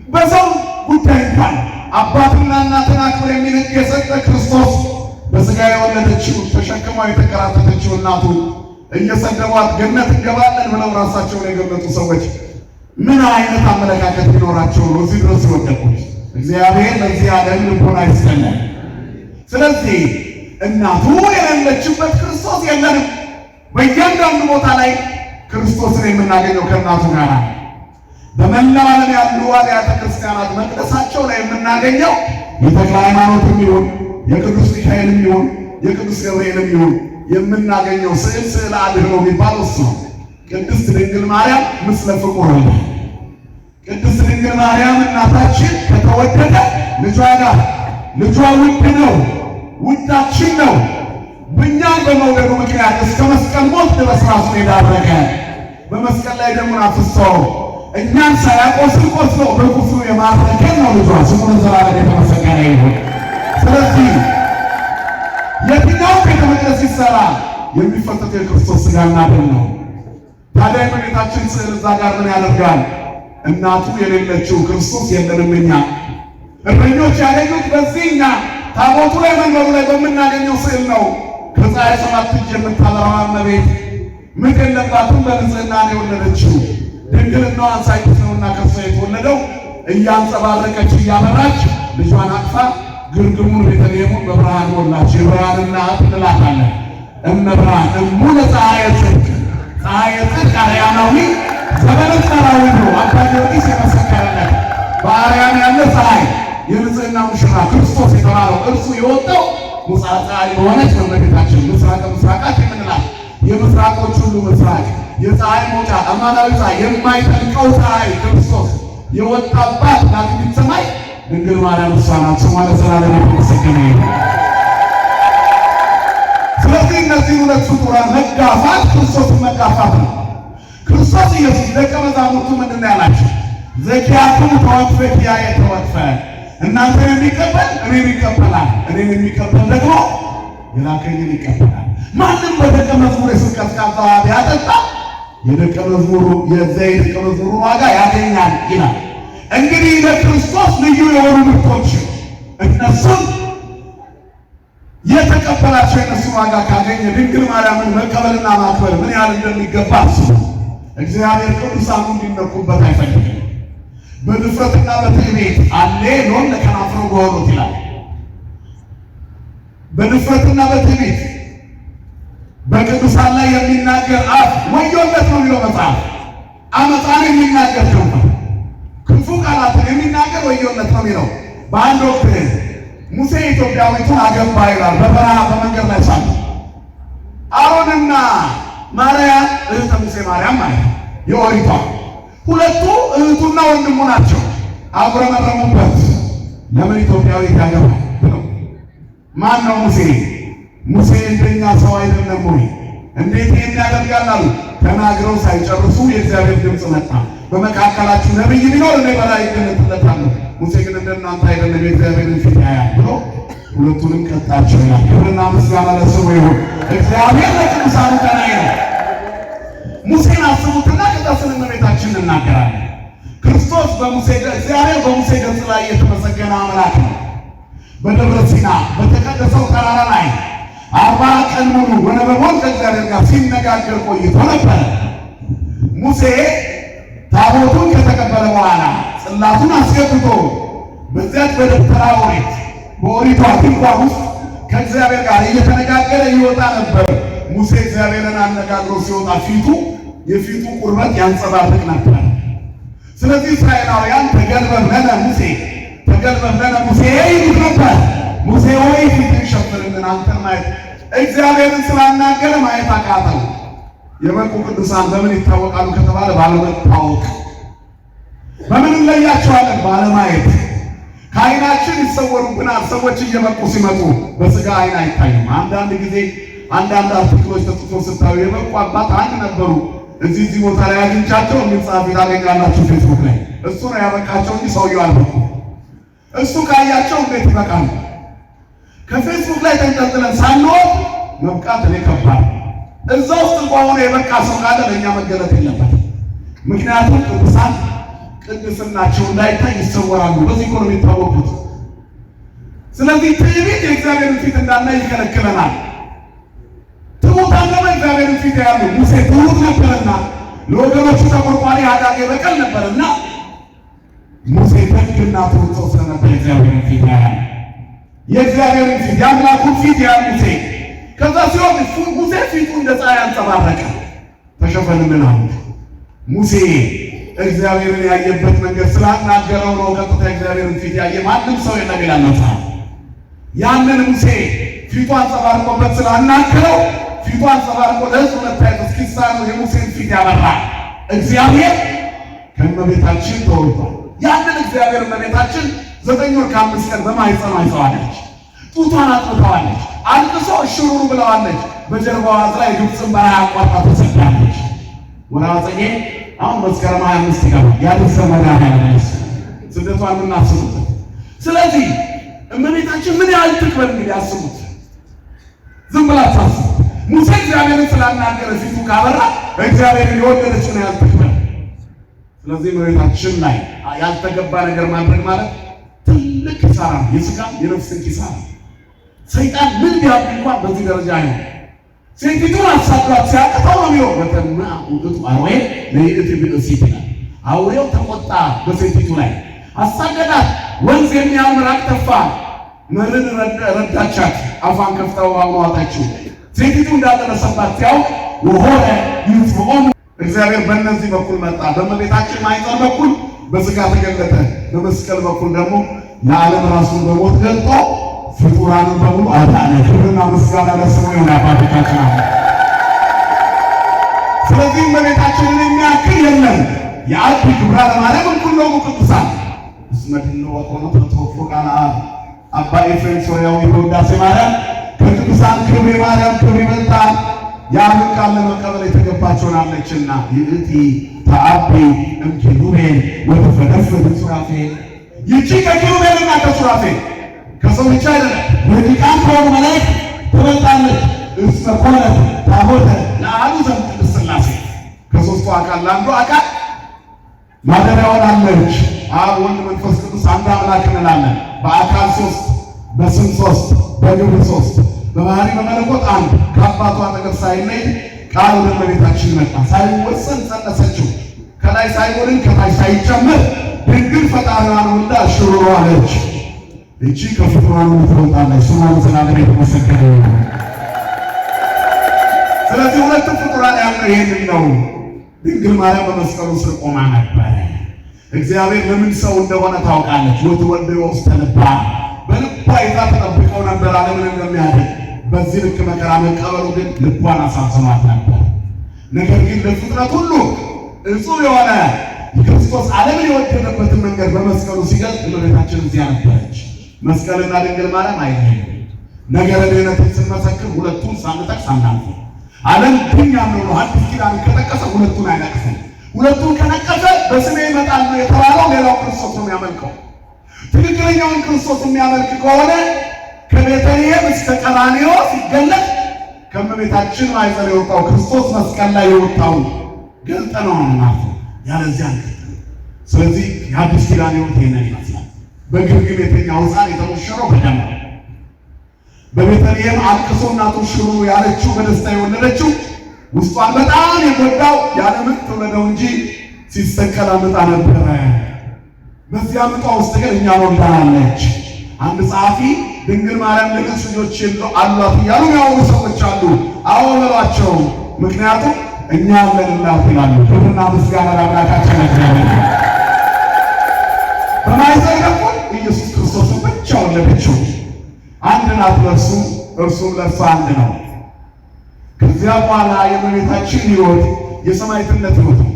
በሰው ጉዳይ እንኳን አባትና እናትን አክብሮ የሚንቅ የሰጠ ክርስቶስ በሥጋ የወለደችው ተሸክማው የተከራተተችው እናቱ እየሰደቧት ገነት እንገባለን ብለው ራሳቸውን የገለጡ ሰዎች ምን አይነት አመለካከት ቢኖራቸው ነው እዚህ ድረስ የወደቁት? እግዚአብሔር ለዚህ ዓለም ልቦና ይስጠን። ስለዚህ እናቱ የሌለችበት ክርስቶስ የለንም። በእያንዳንዱ ቦታ ላይ ክርስቶስን የምናገኘው ከእናቱ ጋር። በመላው ዓለም ያሉ አብያተ ክርስቲያናት መቅደሳቸው ላይ የምናገኘው የተክለ ሃይማኖትም ይሁን የቅዱስ ሚካኤልም ይሁን የቅዱስ ገብርኤልም ይሁን የምናገኘው ስዕል አድኅኖ የሚባለው እሱ ነው። ቅድስት ድንግል ማርያም ምስለ ፍቁር ነው። ቅድስት ድንግል ማርያም እናታችን ከተወደደ ልጇ ጋር ልጇ ውድ ነው፣ ውዳችን ነው። በእኛን በመውደዱ ምክንያት እስከ መስቀል ሞት ድረስ ራሱን የዳረገ በመስቀል ላይ ደሙን አፍስሶ እኛን ሳያቆስል ቆስሎ በቁስሉ የማረከን ነው ልጇ። ስሙ ለዘላለም የተመሰገነ ይሁን። ስለዚህ የትኛው ቤተ መቅደስ ሲሰራ የሚፈተተው የክርስቶስ ሥጋና ደም ነው። ታዲያ የእመቤታችን ስዕል እዛ ጋር ምን ያደርጋል? እናቱ የሌለችው ክርስቶስ የለንም እኛ እረኞች ያገኙት በዚህ እኛ ታቦቱ ላይ መንበሩ ላይ በምናገኘው ስዕል ነው። ከፀሐይ 7 እጅ የምታበራው እመቤት ምጥ የለባትም፣ በንጽሕና ነው የወለደችው። ድንግልናዋን ሳይክስ ነውና ከሷ የተወለደው እያንጸባረቀች እያበራች ልጇን አቅፋ ግርግሙን ቤተልሔሙን በብርሃን ሞላች። የብርሃን እናት እንላታለን። እመብርሃን እሙ ለፀሐየ ጽድቅ ፀሐየ ጽድቅ አርያማዊ ዘበለጸራዊ ነው። አባ ጊዮርጊስ የመሰከረለት በአርያም ያለ ፀሐይ የንጽሕና ሙሽራ ክርስቶስ የተባለው እርሱ የወጣው ሙጽአ ፀሐይ በሆነች በእመቤታችን ምስራቀ ምስራቃት የምንላት የምስራቆች ሁሉ ምስራቅ የፀሐይ መውጫ አማናዊ ፀሐይ የማይጠልቀው ፀሐይ ክርስቶስ የወጣባት ዳግሚት ሰማይ ድንግል ማርያም እሷ ናት። ስሟ ለዘላለም የተመሰገነ ይሁን። ስለዚህ እነዚህ ሁለት ፍጡራን መጋፋት ክርስቶስን መጋፋት ነው። ክርስቶስ ኢየሱስ ደቀ መዛሙርቱ ምንድን ነው ያላቸው? ዘኪያቱም ተወክፈ ኪያየ ተወክፈ፣ እናንተን የሚቀበል እኔን ይቀበላል፣ እኔን የሚቀበል ደግሞ የላከኝን ይቀበላል። ማንም በደቀ መዝሙር የስብከት ቃል ቢያጠጣ የደቀ መዝሙሩ የደቀ መዝሙሩ ዋጋ ያገኛል ይላል። እንግዲህ ለክርስቶስ ልዩ የሆኑ ምርቶች እነሱም የተቀበላቸው የነሱን ዋጋ ካገኘ ድንግል ማርያምን መቀበልና ማክበር ምን ያህል እንደሚገባ እሱ እግዚአብሔር ቅዱሳኑ እንዲነኩበት አይፈልግም። በድፍረትና በትዕቢት አሌሎን ለከናፍሮ በሆኑት ይላል። በድፍረትና በትዕቢት በቅዱሳን ላይ የሚናገር አፍ ወዮለት ነው የሚለው መጽሐፍ። አመፃን የሚናገር ከንፈር፣ ክፉ ቃላትን የሚናገር ወዮለት ነው የሚለው። በአንድ ወቅት ሙሴ ኢትዮጵያዊቱን አገባ ይላል። በበረሃ በመንገድ ላይ ሳለ አሮንና ማርያም እህተ ሙሴ ማርያም ማለት የኦሪቷ ሁለቱ እህቱና ወንድሙ ናቸው። አጉረመረሙበት። ለምን ኢትዮጵያዊ ያገባል ብለው። ማን ነው ሙሴ? ሙሴ እንደኛ ሰው አይደለም ወይ? እንዴት ይሄን ያደርጋል አሉ። ተናግረው ሳይጨርሱ የእግዚአብሔር ድምፅ መጣ። በመካከላችሁ ነብይ ቢኖር እኔ በላይ እገለጥለታለሁ፣ ሙሴ ግን እንደናንተ አይደለም፣ የእግዚአብሔርን ፊት ያያል ብሎ ሁለቱንም ቀጣቸው ይላል። ክብርና ምስጋና ለስሙ ይሁን። እግዚአብሔር ለቅዱሳኑ ቀናኢ ነው። ሙሴን አስቡትና ቅዳሴን እመቤታችን እናገራለን። ክርስቶስ በሙሴ እግዚአብሔር በሙሴ ገጽ ላይ የተመሰገነ አምላክ ነው። በደብረ ሲና በተቀደሰው ተራራ ላይ 40 ቀን ሙሉ በነበልባል ከእግዚአብሔር ጋር ሲነጋገር ቆይቶ ነበር። ሙሴ ታቦቱን ከተቀበለ በኋላ ጽላቱን አስገብቶ በዚያች በደብተራ ኦሪት በኦሪቷ ድንኳን ውስጥ ከእግዚአብሔር ጋር እየተነጋገረ ይወጣ ነበር። ሙሴ እግዚአብሔርን አነጋግሮ ሲወጣ የፊቱ ቁርበት ያንጸባርቅ ነበር። ስለዚህ እስራኤላውያን ተገልበብ ለነ ሙሴ ይሉት ነበር። ሙሴ ሆይ ፊትን ሸፍንልን፣ አንተን ማየት እግዚአብሔርን ስላናገረ ማየት አቃተው። የበቁ ቅዱሳን በምን ይታወቃሉ ከተባለ ባለመታወቅ። በምን እንለያቸዋለን? ባለማየት። ከዓይናችን ይሰወሩብናል። ሰዎች እየበቁ ሲመጡ በስጋ ዓይን አይታዩም። አንዳንድ ጊዜ አንዳንድ አርቲክሎች ተጽፎ ስታዩ የበቁ አባት አንድ ነበሩ፣ እዚህ ቦታ ላይ አግኝቻቸው የሚጻፍ ታገኛላችሁ ፌስቡክ ላይ። እሱ ነው ያበቃቸው እንጂ ሰውየው አልበቁ። እሱ ካያቸው እንዴት ይበቃሉ? ከፌስቡክ ላይ ተንጠልጥለን ሳንሆን መብቃት እኔ ከባድ። እዛ ውስጥ እንኳን ሆነ የበቃ ሰው ካለ ለእኛ መገለጥ የለበትም። ምክንያቱም ቅዱሳን ቅድስናቸው እንዳይታይ ይሰወራሉ። በዚህ እኮ ነው የሚታወቁት። ስለዚህ ትዕቢት የእግዚአብሔርን ፊት እንዳናይ ይከለክለናል። ትሑታን ደግሞ የእግዚአብሔርን ፊት ያሉ ሙሴ ትሑት ነበርና ለወገኖቹ ተቆርቋሪ አዳጌ በቀል ነበርና ሙሴ ደግና ትሑት ሰው ስለነበር የእግዚአብሔርን ፊት ያያል። የእግዚአብሔርን ፊት የአምላኩን ፊት ያያል ሙሴ። ከዛ ሲሆን ሙሴ ፊቱ እንደ ፀሐይ አንጸባረቀ። ተሸፈንልን አሉት። ሙሴ እግዚአብሔርን ያየበት መንገድ ስላናገረው ነው። ቀጥታ እግዚአብሔርን ፊት ያየ ማንም ሰው የለም ይላል መጽሐፍ። ያንን ሙሴ ፊቱ አንጸባርቆበት ስላናገረው ፊቱ አንጸባርቆ ለሕዝብ መታየት እስኪሳነው የሙሴን ፊት ያበራ እግዚአብሔር ከእመቤታችን ተወልዷል። ያንን እግዚአብሔር እመቤታችን 9 ወር ከ5 ቀን በማኅፀኗ ይዘዋለች። ጡቷን አጥብተዋለች። አልቅሶ እሽሩሩ ብለዋለች። በጀርባዋ አዝላ የግብፅን በረሃ አቋርጣ ተሰዳለች። ወርኃ ጽጌ አሁን መስከረም 25 ይገባል። ያደሰ መድኃኒዓለም ስደቷን የምናስቡት። ስለዚህ እመቤታችን ምን ያህል ትክበር እንግዲህ አስቡት። ዝም ብላችሁ አስቡ። ሙሴ እግዚአብሔርን ስላናገረ ፊቱ ካበራ እግዚአብሔርን የወደደችውን ያህል ትክበር። ስለዚህ እመቤታችን ላይ ያልተገባ ነገር ማድረግ ማለት ትልቅ ኪሳራ ነው። የሥጋም የነፍስን ኪሳራ። ሰይጣን ምን ቢያውቅ እንኳን በዚህ ደረጃ ነው። ሴቲቱን አሳዷት ሲያቅተው ነው የሚለው በተማ ውጥቱ አርዌ ለይእቲ ብእሲት ይላል። አውሬው ተቆጣ በሴቲቱ ላይ አሳደዳት። ወንዝ የሚያህል ምራቅ ተፋ። መርን ረዳቻት። አፏን ከፍታ ውሃውን አወጣችው። ሴቲቱ እንዳደረሰባት ሲያውቅ ወሆረ ይጽኦም እግዚአብሔር በእነዚህ በኩል መጣ። በእመቤታችን ማኅፀን በኩል በሥጋ ተገለጠ። በመስቀል በኩል ደግሞ ለዓለም ራሱን በሞት ገልጦ ፍጡራንን በሙሉ አዳነ። ክብርና ምስጋና ለስሙ ይሁን አባቶቻችን። ስለዚህ እመቤታችንን የሚያክል የለም። የአብ ክብራ ለማርያም እምኩሎሙ ቅዱሳን እስመ ድኅኖ ወቆሙ ተወክፎ ቃለ አብ። አባ ኤፍሬም ሶርያዊ በውዳሴ ማርያም ከቅዱሳን ክብር የማርያም ክብር ይበልጣል፣ የአብን ቃል ለመቀበል የተገባች ሆናለችና። ይእቲ ተአቢ እምኪሩቤል ወትፈደፍድ ሱራፌል። ይቺ ከኪሩቤልና ከሱራፌል ከሰው ብቻ አይደለም ረቂቃን ከሆኑ መላእክት ትበልጣለች። እስመ ኮነት ታቦተ ለአሐዱ ዘእምቅድስት ሥላሴ ከሦስቱ አካል ለአንዱ አካል ማደሪያ ሆናለች። አብ ወልድ መንፈስ ቅዱስ አንድ አምላክ እንላለን። በአካል 3 በስም 3 በግብር 3 በባህሪ በመለኮት አንድ። ከአባቱ አጠገብ ሳይለይ ቃል ወደ እመቤታችን መጣ። ሳይወሰን ጸነሰችው። ከላይ ሳይጎድል ከታች ሳይጨምር ድንግል ፈጣሪዋን ወልዳ እሽሩሩ አለች። እቺ ከፍጡራን ሁሉ ትበልጣለች። ስሟ ለዘላለም የተመሰገነ ይሁን። ስለዚህ ሁለቱም ፍጡራን ያለው ይሄንን ነው። ድንግል ማርያም በመስቀሉ ስር ቆማ ነበረ። እግዚአብሔር ለምን ሰው እንደሆነ ታውቃለች። ወትወልድ ውስተ ልባ በልቧ ይዛ ተጠብቀው ነበር ዓለምን እንደሚያድን። በዚህ ልክ መከራ መቀበሉ ግን ልቧን አሳዝኗት ነበር። ነገር ግን ለፍጥረት ሁሉ እጹብ የሆነ ክርስቶስ ዓለምን የወደደበትን መንገድ በመስቀሉ ሲገልጽ እመቤታችን እዚያ ነበረች። መስቀልና ድንግል ማርያም አይለዩም። ነገረ ድኅነትን ስንመሰክር ሁለቱን ሳንጠቅስ አናልፍም። ዓለም ድኛም ነው አዲስ ኪዳን ከጠቀሰ ሁለቱን አይነቅፍም። ሁለቱን ከነቀፈ በስሜ ይመጣል ነው የተባለው። ሌላው ክርስቶስ ነው የሚያመልከው። ትክክለኛውን ክርስቶስ የሚያመልክ ከሆነ ከቤተልሔም እስከ ቀራንዮ ሲገለጥ ከእመቤታችን ማኅፀን የወጣው ክርስቶስ መስቀል ላይ የወጣው ገልጠ ነው ማለት ነው። ያለዚያ ስለዚህ የአዲስ ኪዳን ሕይወት ይሄንን ይመስላል። በግርግም የተኛው ሕፃን የተሞሸረው በደም ነው። በቤተልሔም አልቅሶ እናቱ ሽሩ ያለችው በደስታ የወለደችው ውስጧን በጣም የጎዳው ያለ ምጥ ተወለደው እንጂ ሲሰቀል አምጣ ነበረ። በዚያ ምጧ ውስጥ ግን እኛ ወልዳለች። አንድ ጸሐፊ ድንግል ማርያም ለልጅ ልጆች አሏት እያሉ ያወሩ ሰዎች አሉ። አዎ በሏቸው፣ ምክንያቱም እኛ አለንላት ይላሉ። ክብርና ምስጋና ለአምላካችን ለእግዚአብሔር። በማኅፀን በኩል ኢየሱስ ክርስቶስን ብቻ ወለደችው። አንድ ናት ለእርሱ፣ እርሱም ለእርሷ አንድ ነው። ከዚያ በኋላ የእመቤታችን ሕይወት የሰማዕትነት ሕይወት ነው።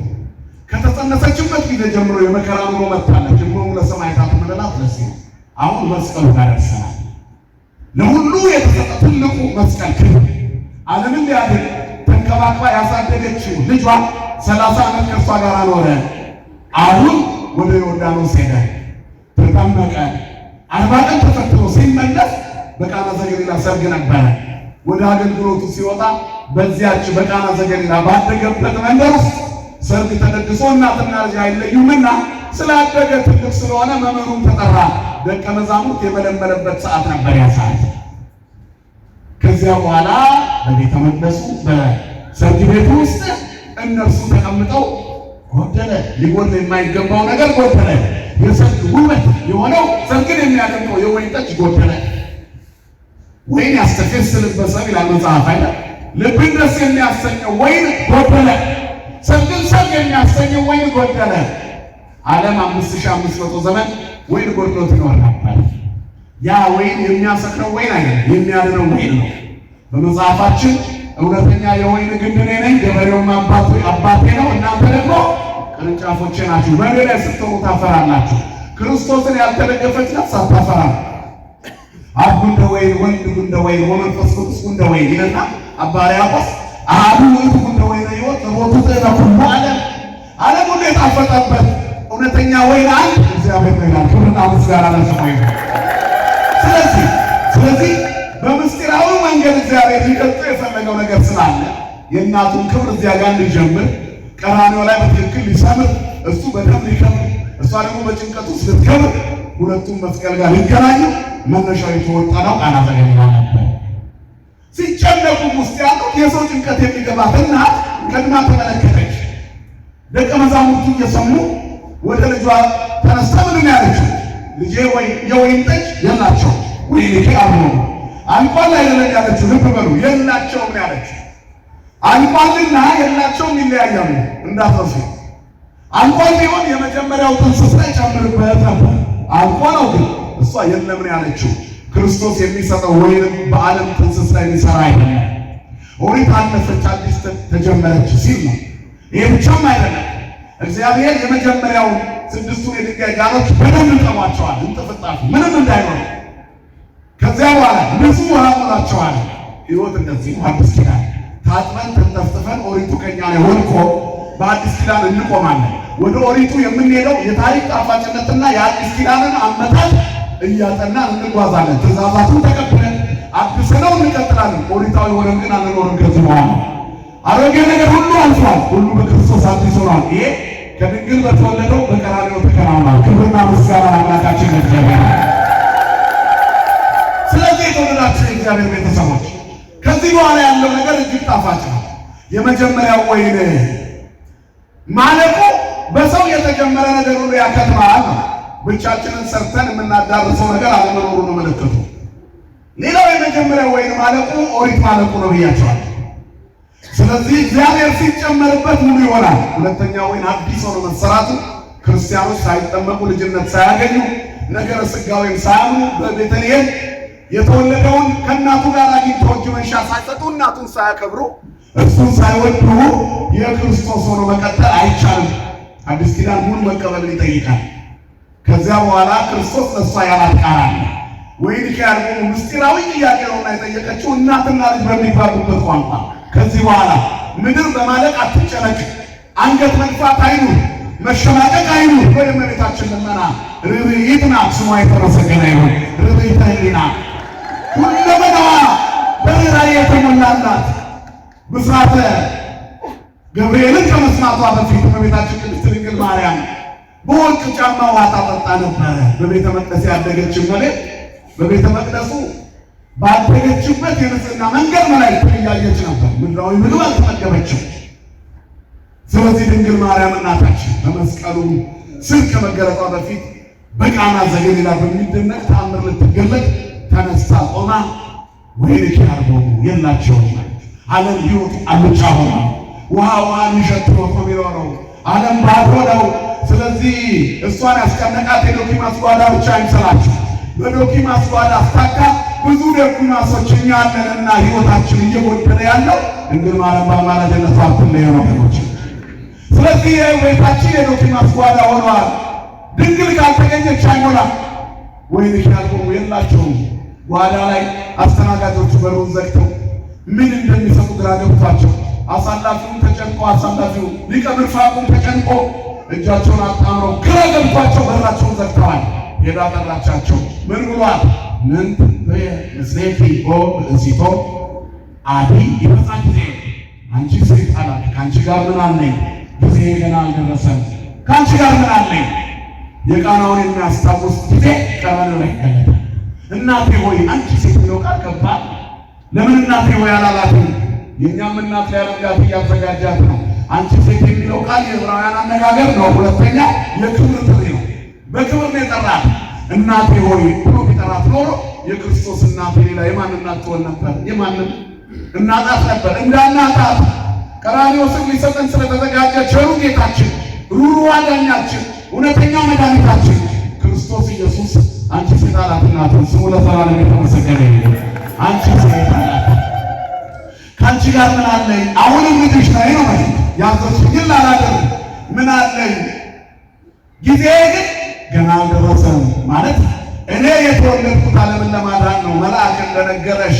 ከተጸነሰችበት ጊዜ ጀምሮ የመከራ ኑሮ መጥታለች። እሞሙ ለሰማዕታት የምንላት ለዚህ ነው። አሁን መስቀሉ ጋር ደርሰናል። ለሁሉ የተሰጠ ትልቁ መስቀል ክብር ዓለምን ሊያድን ተንከባክባ ያሳደገችው ልጇ 30 ዓመት ከእርሷ ጋር ኖረ። አሁን ወደ ዮርዳኖስ ሄደ፣ ተጠመቀ። 40 ቀን ተፈትኖ ሲመለስ በቃና ዘገሊላ ሰርግ ነበረ። ወደ አገልግሎቱ ሲወጣ በዚያች በቃና ዘገሊላ ባደገበት መንደር ውስጥ ሰርግ ተደግሶ እናትና ልጅ አይለዩምና ስላደገ ትልቅ ስለሆነ መምህሩም ተጠራ። ደቀ መዛሙርት የመለመለበት ሰዓት ነበር ያ ሰዓት። ከዚያ በኋላ በቤተ መቅደሱ በሰርግ ቤቱ ውስጥ እነርሱ ተቀምጠው ጎደለ፣ ሊጎድል የማይገባው ነገር ጎደለ። የሰርግ ውበት የሆነው ሰርግን የሚያደምቀው የወይን ጠጅ ጎደለ። ወይን ያስተፈስልበት ሰብ ይላል መጽሐፍ አይደል? ልብን ደስ የሚያሰኘው ወይን ጎደለ። ሰርግን ሰርግ የሚያሰኘው ወይን ጎደለ። ዓለም 5500 ዘመን ወይን ጎድሎት ይኖር ነበር። ያ ወይን የሚያሰክረው ወይን አይደለም፣ የሚያድነው ወይን ነው። በመጽሐፋችን እውነተኛ የወይን ግንድ እኔ ነኝ፣ ገበሬውም አባቴ ነው፣ እናንተ ደግሞ ቅርንጫፎቼ ናችሁ። በእኔ ላይ ስትሆኑ ታፈራላችሁ። ክርስቶስን ያልተደገፈች ነፍስ አታፈራም። አብ እንደ ወይን፣ ወልድ እንደ ወይን፣ ወመንፈስ ቅዱስ እንደ ወይን ይለና አባ ሕርያቆስ አሐዱ ውእቱ እንደ ወይነ ሕይወት ዘቦቱ ጥዕመ ኩሉ ዓለም ሁሉ የጣፈጠበት እውነተኛ ወይን አንድ እግዚአብሔር ነው ይላል። ክብርና ምስጋና ለስሙ ይሁን። ስለዚህ በምስጢራዊ መንገድ እግዚአብሔር ሊገልጽ የፈለገው ነገር ስላለ የእናቱን ክብር እዚያ ጋር እንዲጀምር ቀራንዮ ላይ በትክክል ሊሰምር እሱ በደም ሊከብር እሷ ደግሞ በጭንቀት ውስጥ ልትከብር ሁለቱም መስቀል ጋር ሊገናኙ መነሻው የተወጣው ቃና ዘገሊላ ነበር። ሲጨነቁ ውስጥ ያሉት የሰው ጭንቀት የሚገባት እናት ቀድማ ተመለከተች። ደቀ መዛሙርቱ እየሰሙ ወደ ልጇ ተነስታ ምንም ያለችው ልጄ የወይን ጠጅ የላቸው ወይኔ አብሮ አልቋል አይደለም ያለችው። ልብ በሉ የላቸውም ያለችው አልቋልና የላቸውም ይለያያሉ እንዳትረሱ። አልቋል ቢሆን የመጀመሪያው ጥንስስ ላይ ጨምርበት ነበር። አልቋ ነው ግን እሷ የለም ነው ያለችው። ክርስቶስ የሚሰጠው ወይንም በዓለም ጥንስስ ላይ የሚሰራ አይደለም። ኦሪት አለፈች አዲስ ተጀመረች ሲል ነው። ይሄ ብቻም አይደለም። እግዚአብሔር የመጀመሪያው ስድስቱን የድንጋይ ጋኖች በደንብ እንጠቧቸዋል፣ እንጥፍጣፊ ምንም እንዳይኖር። ከዚያ በኋላ ንጹህ ውሃ ሞላቸዋል። ሕይወት እንደዚህ አዲስ ኪዳን ታጥበን ተንጠፍጥፈን ኦሪቱ ከኛ ላይ ወልቆ በአዲስ ኪዳን እንቆማለን። ወደ ኦሪቱ የምንሄደው የታሪክ ጣፋጭነትና የአዲስ ኪዳንን አመጣጥ እያጠናን እንጓዛለን። ትእዛዛቱን ተቀብለን አድሰነው እንቀጥላለን። ኦሪታዊ ሆነን ግን አንኖርም። ከዚህ በኋላ አሮጌ ነገር ሁሉ አልፏል፣ ሁሉ በክርስቶስ አዲስ ሆኗል። ይሄ ከድንግል በተወለደው በቀራንዮ ተከናውኗል። ክብርና ምስጋና አምላካችን ለእግዚአብሔር። ስለዚህ የተወደዳችሁ የእግዚአብሔር ቤተሰቦች ከዚህ በኋላ ያለው ነገር እጅግ ጣፋጭ ነው። የመጀመሪያው ወይን ማለቁ በሰው የተጀመረ ነገር ሁሉ ያከትማል ነው። ብቻችንን ሰርተን የምናዳርሰው ነገር አለመኖሩ ነው ምልክቱ። ሌላው የመጀመሪያው ወይን ማለቁ ኦሪት ማለቁ ነው ብያቸዋል። ስለዚህ እግዚአብሔር ሲጨመርበት ሙሉ ይሆናል። ሁለተኛው ወይን አዲስ ሆኖ መሰራቱ ክርስቲያኖች ሳይጠመቁ ልጅነት ሳያገኙ ነገረ ሥጋዌን ሳያምኑ በቤተልሔም የተወለደውን ከእናቱ ጋር አግኝተው እጅ መንሻ ሳይሰጡ እናቱን ሳያከብሩ እሱን ሳይወዱ የክርስቶስ ሆኖ መቀጠል አይቻልም። አዲስ ኪዳን ሙሉ መቀበልን ይጠይቃል። ከዚያ በኋላ ክርስቶስ ለእሷ ያላት ቃል አለ። ወይን ከያልኩ ምስጢራዊ ጥያቄ ነውና የጠየቀችው እናትና ልጅ በሚባሉበት ቋንቋ። ከዚህ በኋላ ምድር በማለቅ አትጨነቅ፣ አንገት መንፋት አይኑር፣ መሸማቀቅ አይኑር። የእመቤታችን ልመና ርብይት ናት፣ ስሟ የተመሰገነ ይሁን። ርብይተ ሕሊና ሁለመናዋ በርኅራኄ የተሞላላት ብስራተ ገብርኤልን ከመስማቷ በፊት እመቤታችን ቅድስት ድንግል ማርያም በወርቅ ጫማ ውሃ ታጠጣ ነበረ። በቤተ መቅደስ ያደገች እመቤት በቤተ መቅደሱ ባደገችበት የንጽህና መንገድ መላእክት እያየች ነበር። ምድራዊ ምግብ አልተመገበችም። ስለዚህ ድንግል ማርያም እናታችን በመስቀሉ ስር ከመገለጧ በፊት በቃና ዘገሊላ በሚደነቅ ተአምር ልትገለጥ ተነስታ ቆማ ወይን ከያርቦሙ የላቸውም ዓለም ሕይወቱ አልጫ ሆኗ ውሃዋን ይሸትሮ የሚኖረው ዓለም ባዶ ነው። ስለዚህ እሷን ያስጨነቃት የዶኪማስ ጓዳ ብቻ አይምሰላችሁ። በዶኪማስ ጓዳ አስታካ ብዙ ዶኪማሶች እኛ አለንና ሕይወታችን እየጎደለ ያለው ድንግል ማርያም በአማላጅነቷ አትለየ ወገኖች። ስለዚህ ቤታችን የዶኪማስ ጓዳ ሆኗል። ድንግል ካልተገኘች አይሞላም። ወይን ከያልኩ የላቸውም። ጓዳ ላይ አስተናጋጆቹ በሩን ዘግተው ምን እንደሚሰጡ ግራ ገብቷቸው አሳላፊውን ተጨንቆ አሳላፊው ሊቀ ምርፋቁን ተጨንቆ እጃቸውን አጣምረው ግራ ገብቷቸው በራቸውን ዘግተዋል። ሄዳ ጠራቻቸው። ምን ብሏል? ምን ምስሌኪ ኦ ብእሲቶ አዲ ይመጣ ጊዜ አንቺ ሴት አላት ከአንቺ ጋር ምን አለኝ? ጊዜ ገና አልደረሰም። ከአንቺ ጋር ምን አለኝ? የቃናውን የሚያስታውስ ጊዜ ቀራንዮ ላይ ገለጠ። እናቴ ሆይ አንቺ ሴት ነው ቃል ገባል። ለምን እናቴ ሆይ አላላትም? የኛም እናት ሊያደርጋት እያዘጋጃት ነው። አንቺ ሴት የሚለው ቃል የዕብራውያን አነጋገር ነው። ሁለተኛ የክብር ጥሪ ነው። በክብር ነው የጠራት። እናቴ ሆይ ብሎ ቢጠራት ኖሮ የክርስቶስ እናት ሌላ የማን እናት ትሆን ነበር? የማንም እናጣት ነበር። እንዳናጣት ቀራንዮ ስር ሊሰጠን ስለተዘጋጀ ቸሩ ጌታችን፣ ሩሩ አዳኛችን፣ እውነተኛው መድኃኒታችን ክርስቶስ ኢየሱስ አንቺ ሴት አላት። እናቱን ስሙ ለዘላለም የተመሰገነ ይሁን። አንቺ ሴት አላት ካንቺ ጋር ምን አለኝ? አሁንም ልጅሽ ነኝ ነው ማለት ያዘዝሽኝን ላላደርግ ምን አለኝ? ጊዜ ግን ገና አልደረሰም ማለት እኔ የተወለድኩት ዓለምን ለማዳን ነው። መልአክ እንደነገረሽ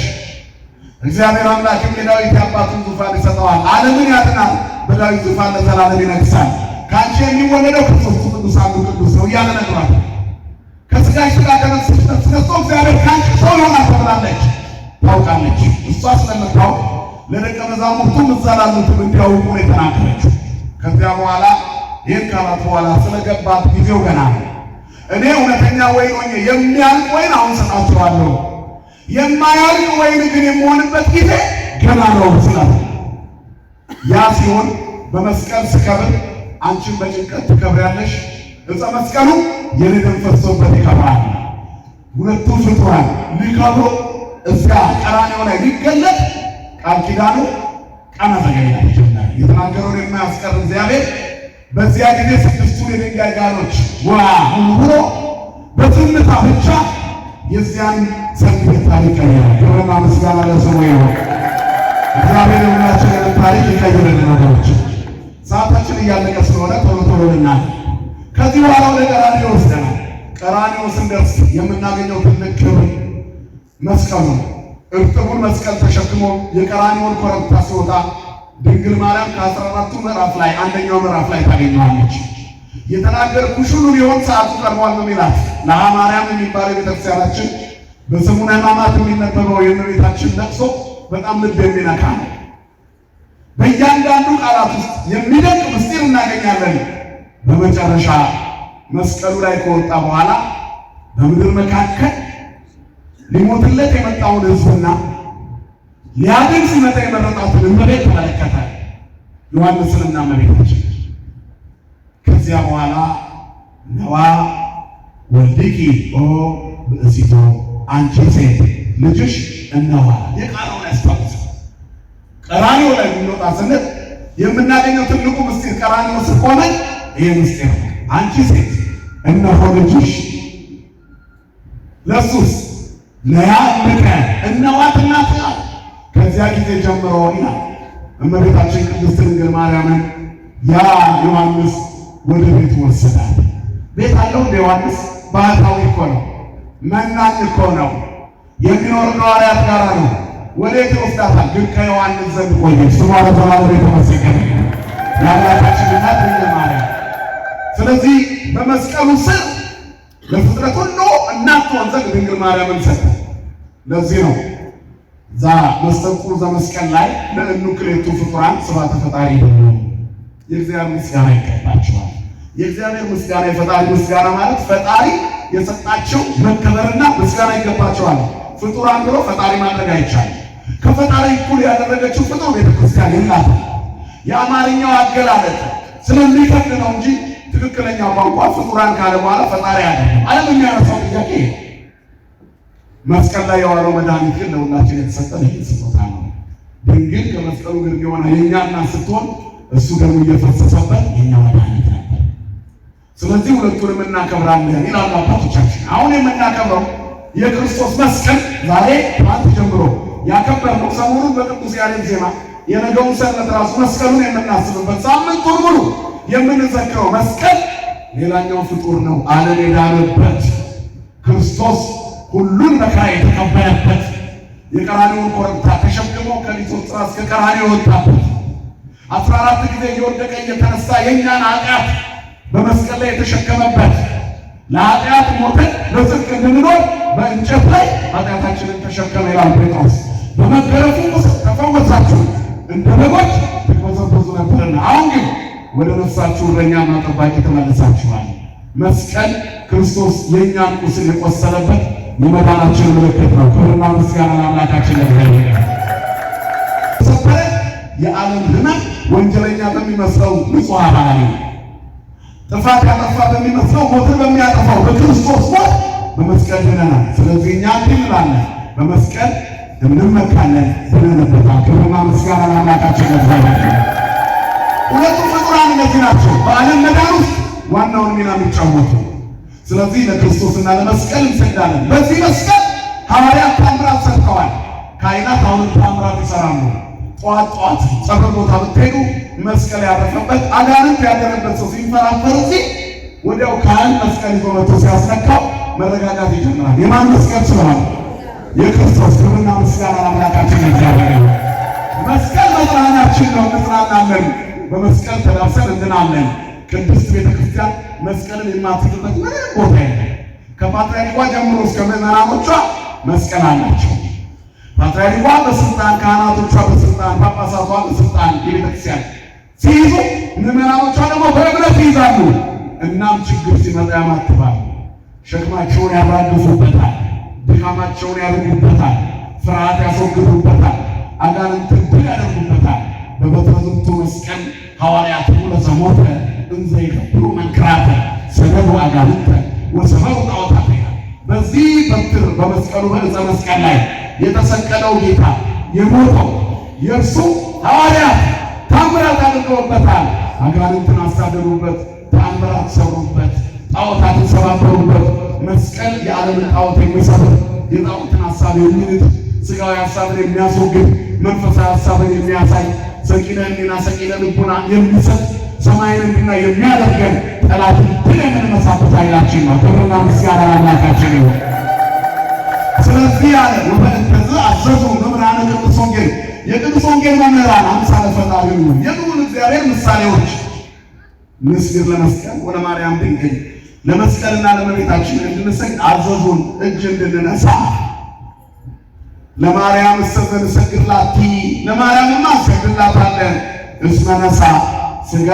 እግዚአብሔር አምላክ የዳዊት የአባቱን ዙፋን ይሰጠዋል፣ ዓለምን ያድናል፣ በዳዊት ዙፋን ለዘላለም ይነግሣል። ካንቺ የሚወለደው ከሦስቱ ቅዱስ አንዱ ቅዱስ ነው እያለ ነግሯል። ከሥጋሽ ሥጋ ከነፍስሽ ነፍስ ነስቶ እግዚአብሔር ካንቺ ሰው ይሆናል ተብላለች፣ ታውቃለች። እሷ ስለምታውቅ ለደቀ መዛሙርቱ እዛ ላሉትም እንዲያውቁ ነው የተናገረችው። ከዚያ በኋላ ይህን ካላት በኋላ ስለገባት ጊዜው ገና ነው። እኔ እውነተኛ ወይን ሆኜ የሚያልቅ ወይን አሁን ሰጣችኋለሁ፣ የማያልቅ ወይን ግን የምሆንበት ጊዜ ገና ነው ስላት፣ ያ ሲሆን በመስቀል ስከብር አንቺን በጭንቀት ትከብሪያለሽ፣ ዕፀ መስቀሉ የኔ ደም ፈሶበት ይከብራል። ሁለቱ ፍጡራን ሊከብሩ እዚያ ቀራንዮ ላይ ሊገለጥ ቃል ኪዳኑ ቀና ተገኝታ ይጀምራል። የተናገረውን የማያስቀር እግዚአብሔር በዚያ ጊዜ ስድስቱን የድንጋይ ጋኖች ዋ ብሎ በዝምታ ብቻ የዚያን ሰርግ ታሪክ ቀየረ። ክብርና ምስጋና ለስሙ ይሁን። እግዚአብሔር የሁላችንን ታሪክ ይቀይርልን። ነገሮች ሰዓታችን እያለቀ ስለሆነ ቶሎ ቶሎ ልናል። ከዚህ በኋላ ወደ ቀራንዮ ወስደናል። ቀራንዮ ስንደርስ የምናገኘው ትልቅ ክብር መስቀሉ ነው። እርጥቡን መስቀል ተሸክሞ የቀራንዮን ኮረብታ ሲወጣ ድንግል ማርያም ከ14ቱ ምዕራፍ ላይ አንደኛው ምዕራፍ ላይ ታገኘዋለች። የተናገርኩሽ ሁሉ ሊሆን ሰዓቱ ቀርቧል ነው የሚላት። ለሃ ማርያም የሚባለው ቤተክርስቲያናችን በሰሙነ ሕማማት የሚነበበው የእመቤታችን ለቅሶ በጣም ልብ የሚነካ ነው። በእያንዳንዱ ቃላት ውስጥ የሚደንቅ ምስጢር እናገኛለን። በመጨረሻ መስቀሉ ላይ ከወጣ በኋላ በምድር መካከል ሊሞትለት የመጣውን ሕዝብና ሊያድን ሲመጣ የመረጣትን እመቤት ተመለከተ፣ ዮሐንስንና እመቤታችን። ከዚያ በኋላ ነዋ ወልድኪ ኦ ብእሲቶ፣ አንቺ ሴት ልጅሽ እነዋ። የቃሉን ያስታውስ። ቀራንዮ ላይ ብንወጣ ስንል የምናገኘው ትልቁ ምስጢር ቀራንዮ ስቆመ ይሄ ምስጢር ነው። አንቺ ሴት እነሆ ልጅሽ። ለሱስ ነያ ልከ እነዋት እናትህ። ከዚያ ጊዜ ጀምሮ ይላል እመቤታችን ቅድስት ድንግል ማርያምን ያ ዮሐንስ ወደ ቤት ወሰዳት። ቤት አለው እንደ ዮሐንስ ባህታዊ እኮ ነው፣ መናኝ እኮ ነው፣ የሚኖር ከሐዋርያት ጋር ነው። ወዴት ይወስዳታል? ግን ከዮሐንስ ዘንድ ቆየች። ስሟ ለዘላለም የተመሰገነ ይሁን የአምላካችን እናት ድንግል ማርያም። ስለዚህ በመስቀሉ ስር ለፍጥረት ሁሉ እናት ትሆን ዘንድ ድንግል ማርያምን ሰጠ። ለዚህ ነው ዛ መስተንቁር ዘመስቀል ላይ ለእኑ ክሌቱ ፍጡራን ስብሐተ ፈጣሪ ይሁን። የእግዚአብሔር ምስጋና ይገባቸዋል። የእግዚአብሔር ምስጋና የፈጣሪ ምስጋና ማለት ፈጣሪ የሰጣቸው መከበርና ምስጋና ይገባቸዋል። ፍጡራን ብሎ ፈጣሪ ማድረግ አይቻልም። ከፈጣሪ እኩል ያደረገችው ፍጡር ቤተክርስቲያን የላትም። የአማርኛው አገላለጥ ስለሚከብድ ነው እንጂ ትክክለኛ ቋንቋ ፍጡራን ካለ በኋላ ፈጣሪ አይደለም። ዓለም የሚያነሳው ጥያቄ መስቀል ላይ የዋለው መድኃኒት ግን ለሁላችን የተሰጠን ይህ ስጦታ ነው። ድንግል ከመስቀሉ ግርጌ ሆና የእኛ እናት ስትሆን እሱ ደግሞ እየፈሰሰበት የእኛ መድኃኒት ነበር። ስለዚህ ሁለቱንም እናከብራለን ይላሉ አባቶቻችን። አሁን የምናከብረው የክርስቶስ መስቀል ዛሬ ትናንት ጀምሮ ያከበርነው ሰሞኑን በቅዱስ ያሬድ ዜማ የነገውን ሰንበት ራሱ መስቀሉን የምናስብበት ሳምንቱን ሙሉ የምንዘክረው መስቀል ሌላኛው ፍጡር ነው። ዓለም የዳነበት ክርስቶስ ሁሉን መከራ የተቀበለበት የቀራንዮውን ኮረብታ ተሸክሞ ከሊቶስጥራ እስከ ቀራንዮ የወጣበት 14 ጊዜ እየወደቀ እየተነሳ የእኛን ኃጢአት በመስቀል ላይ የተሸከመበት ለኃጢአት ሞተን ለጽድቅ እንድንኖር በእንጨት ላይ ኃጢአታችንን ተሸከመ ይላል ጴጥሮስ። በመገረፉ ቁስል ተፈወሳችሁ፣ እንደ በጎች ትቅበዘበዙ ነበርና አሁን ግን ወደ ነፍሳችሁ እረኛና ጠባቂ ተመልሳችኋል። መስቀል ክርስቶስ የእኛን ቁስል የቆሰለበት የመዳናችን ምልክት ነው። ክብርና ምስጋና ለአምላካችን ለእግዚአብሔር። ሰበረ የዓለም ሕመም ወንጀለኛ በሚመስለው ንጹሕ ባህሪ ጥፋት ያጠፋ በሚመስለው ሞትን በሚያጠፋው በክርስቶስ ሞት በመስቀል ድነናል። ስለዚህ እኛ እንላለን በመስቀል እንመካለን ድነንበታል። ክብርና ምስጋና ለአምላካችን ለእግዚአብሔር። ሁለቱ ፍጡራን እነዚህ ናቸው በዓለም መዳን ውስጥ ዋናውን ሚና የሚጫወቱ። ስለዚህ ለክርስቶስና ለመስቀል እንሰግዳለን። በዚህ መስቀል ሐዋርያት ታምራት ሰርተዋል። ካህናት አሁንም ታምራት ይሰራሉ። ጠዋት ጸበል ቦታ ብትሄዱ መስቀል ያረፈበት አጋንንት ያደረበት ሰው ሲንፈራፈር እዚህ ወዲያው ካህን መስቀል ይዞ መጥቶ ሲያስነካው መረጋጋት ይጀምራል። የማን መስቀል ስለሆነ? የክርስቶስ። ክብርና ምስጋና ለአምላካችን እግዚአብሔር። መስቀል መጽናናችን ነው፣ እንጽናናለን። በመስቀል ተዳብሰን እንድናለን። ቅድስት ቤተክርስቲያን መስቀልን የማትይዝበት ምንም ቦታ የለም። ከፓትርያርኳ ጀምሮ እስከ ምዕመናኖቿ መስቀል አላቸው። ፓትርያርኳ በስልጣን፣ ካህናቶቿ በስልጣን፣ ጳጳሳቷ በስልጣን የቤተክርስቲያን ሲይዙ፣ ምዕመናኖቿ ደግሞ በእምነት ይይዛሉ። እናም ችግር ሲመጣ ያማትባሉ። ሸክማቸውን ያራግፉበታል፣ ድካማቸውን ያደርጉበታል፣ ፍርሃት ያስወግዱበታል፣ አጋንንትን ድል ያደርጉበታል። በበትረ ዝንቱ መስቀል ሐዋርያቱ ለዘሞተ እንዘ ይከብሩ መንክራተ ሰደዱ አጋንንተ ወሰበሩ ጣዖታተ። በዚህ በትር በመስቀሉ በዕፀ መስቀል ላይ የተሰቀለው ጌታ የሞተው የእርሱ ሐዋርያት ታምራት አድርገውበታል። አጋንንትን አሳደሩበት፣ ታምራት ሰሩበት፣ ጣዖታትን ሰባበሩበት። መስቀል የዓለምን ጣዖት የሚሰብር የጣዖትን ሐሳብ የሚንድ ሥጋዊ ሐሳብን የሚያስወግድ መንፈሳዊ ሐሳብን የሚያሳይ ሰቂለ ሕሊና ሰቂለ ልቡና የሚሰጥ ሰማይን እንድና የሚያደርገን ጠላትን ድል የምንመሳበት ኃይላችን ነው። ክብርና ምስጋና ለአምላካችን ይሁን። ስለዚህ ያለ ወበእንተዝ አዘዙ መምህራነ ቅዱስ ወንጌል፣ የቅዱስ ወንጌል መምህራን አምሳለ ፈጣሪ ነው፣ የልዑል እግዚአብሔር ምሳሌዎች። ንስግድ ለመስቀል ወለማርያም ድንግል፣ ለመስቀልና ለእመቤታችን እንድንሰግድ አዘዙን። እጅ እንድንነሳ ለማርያም እንሰግድላቲ፣ ለማርያምማ እንሰግድላታለን። እስመ ነሣ ሥጋ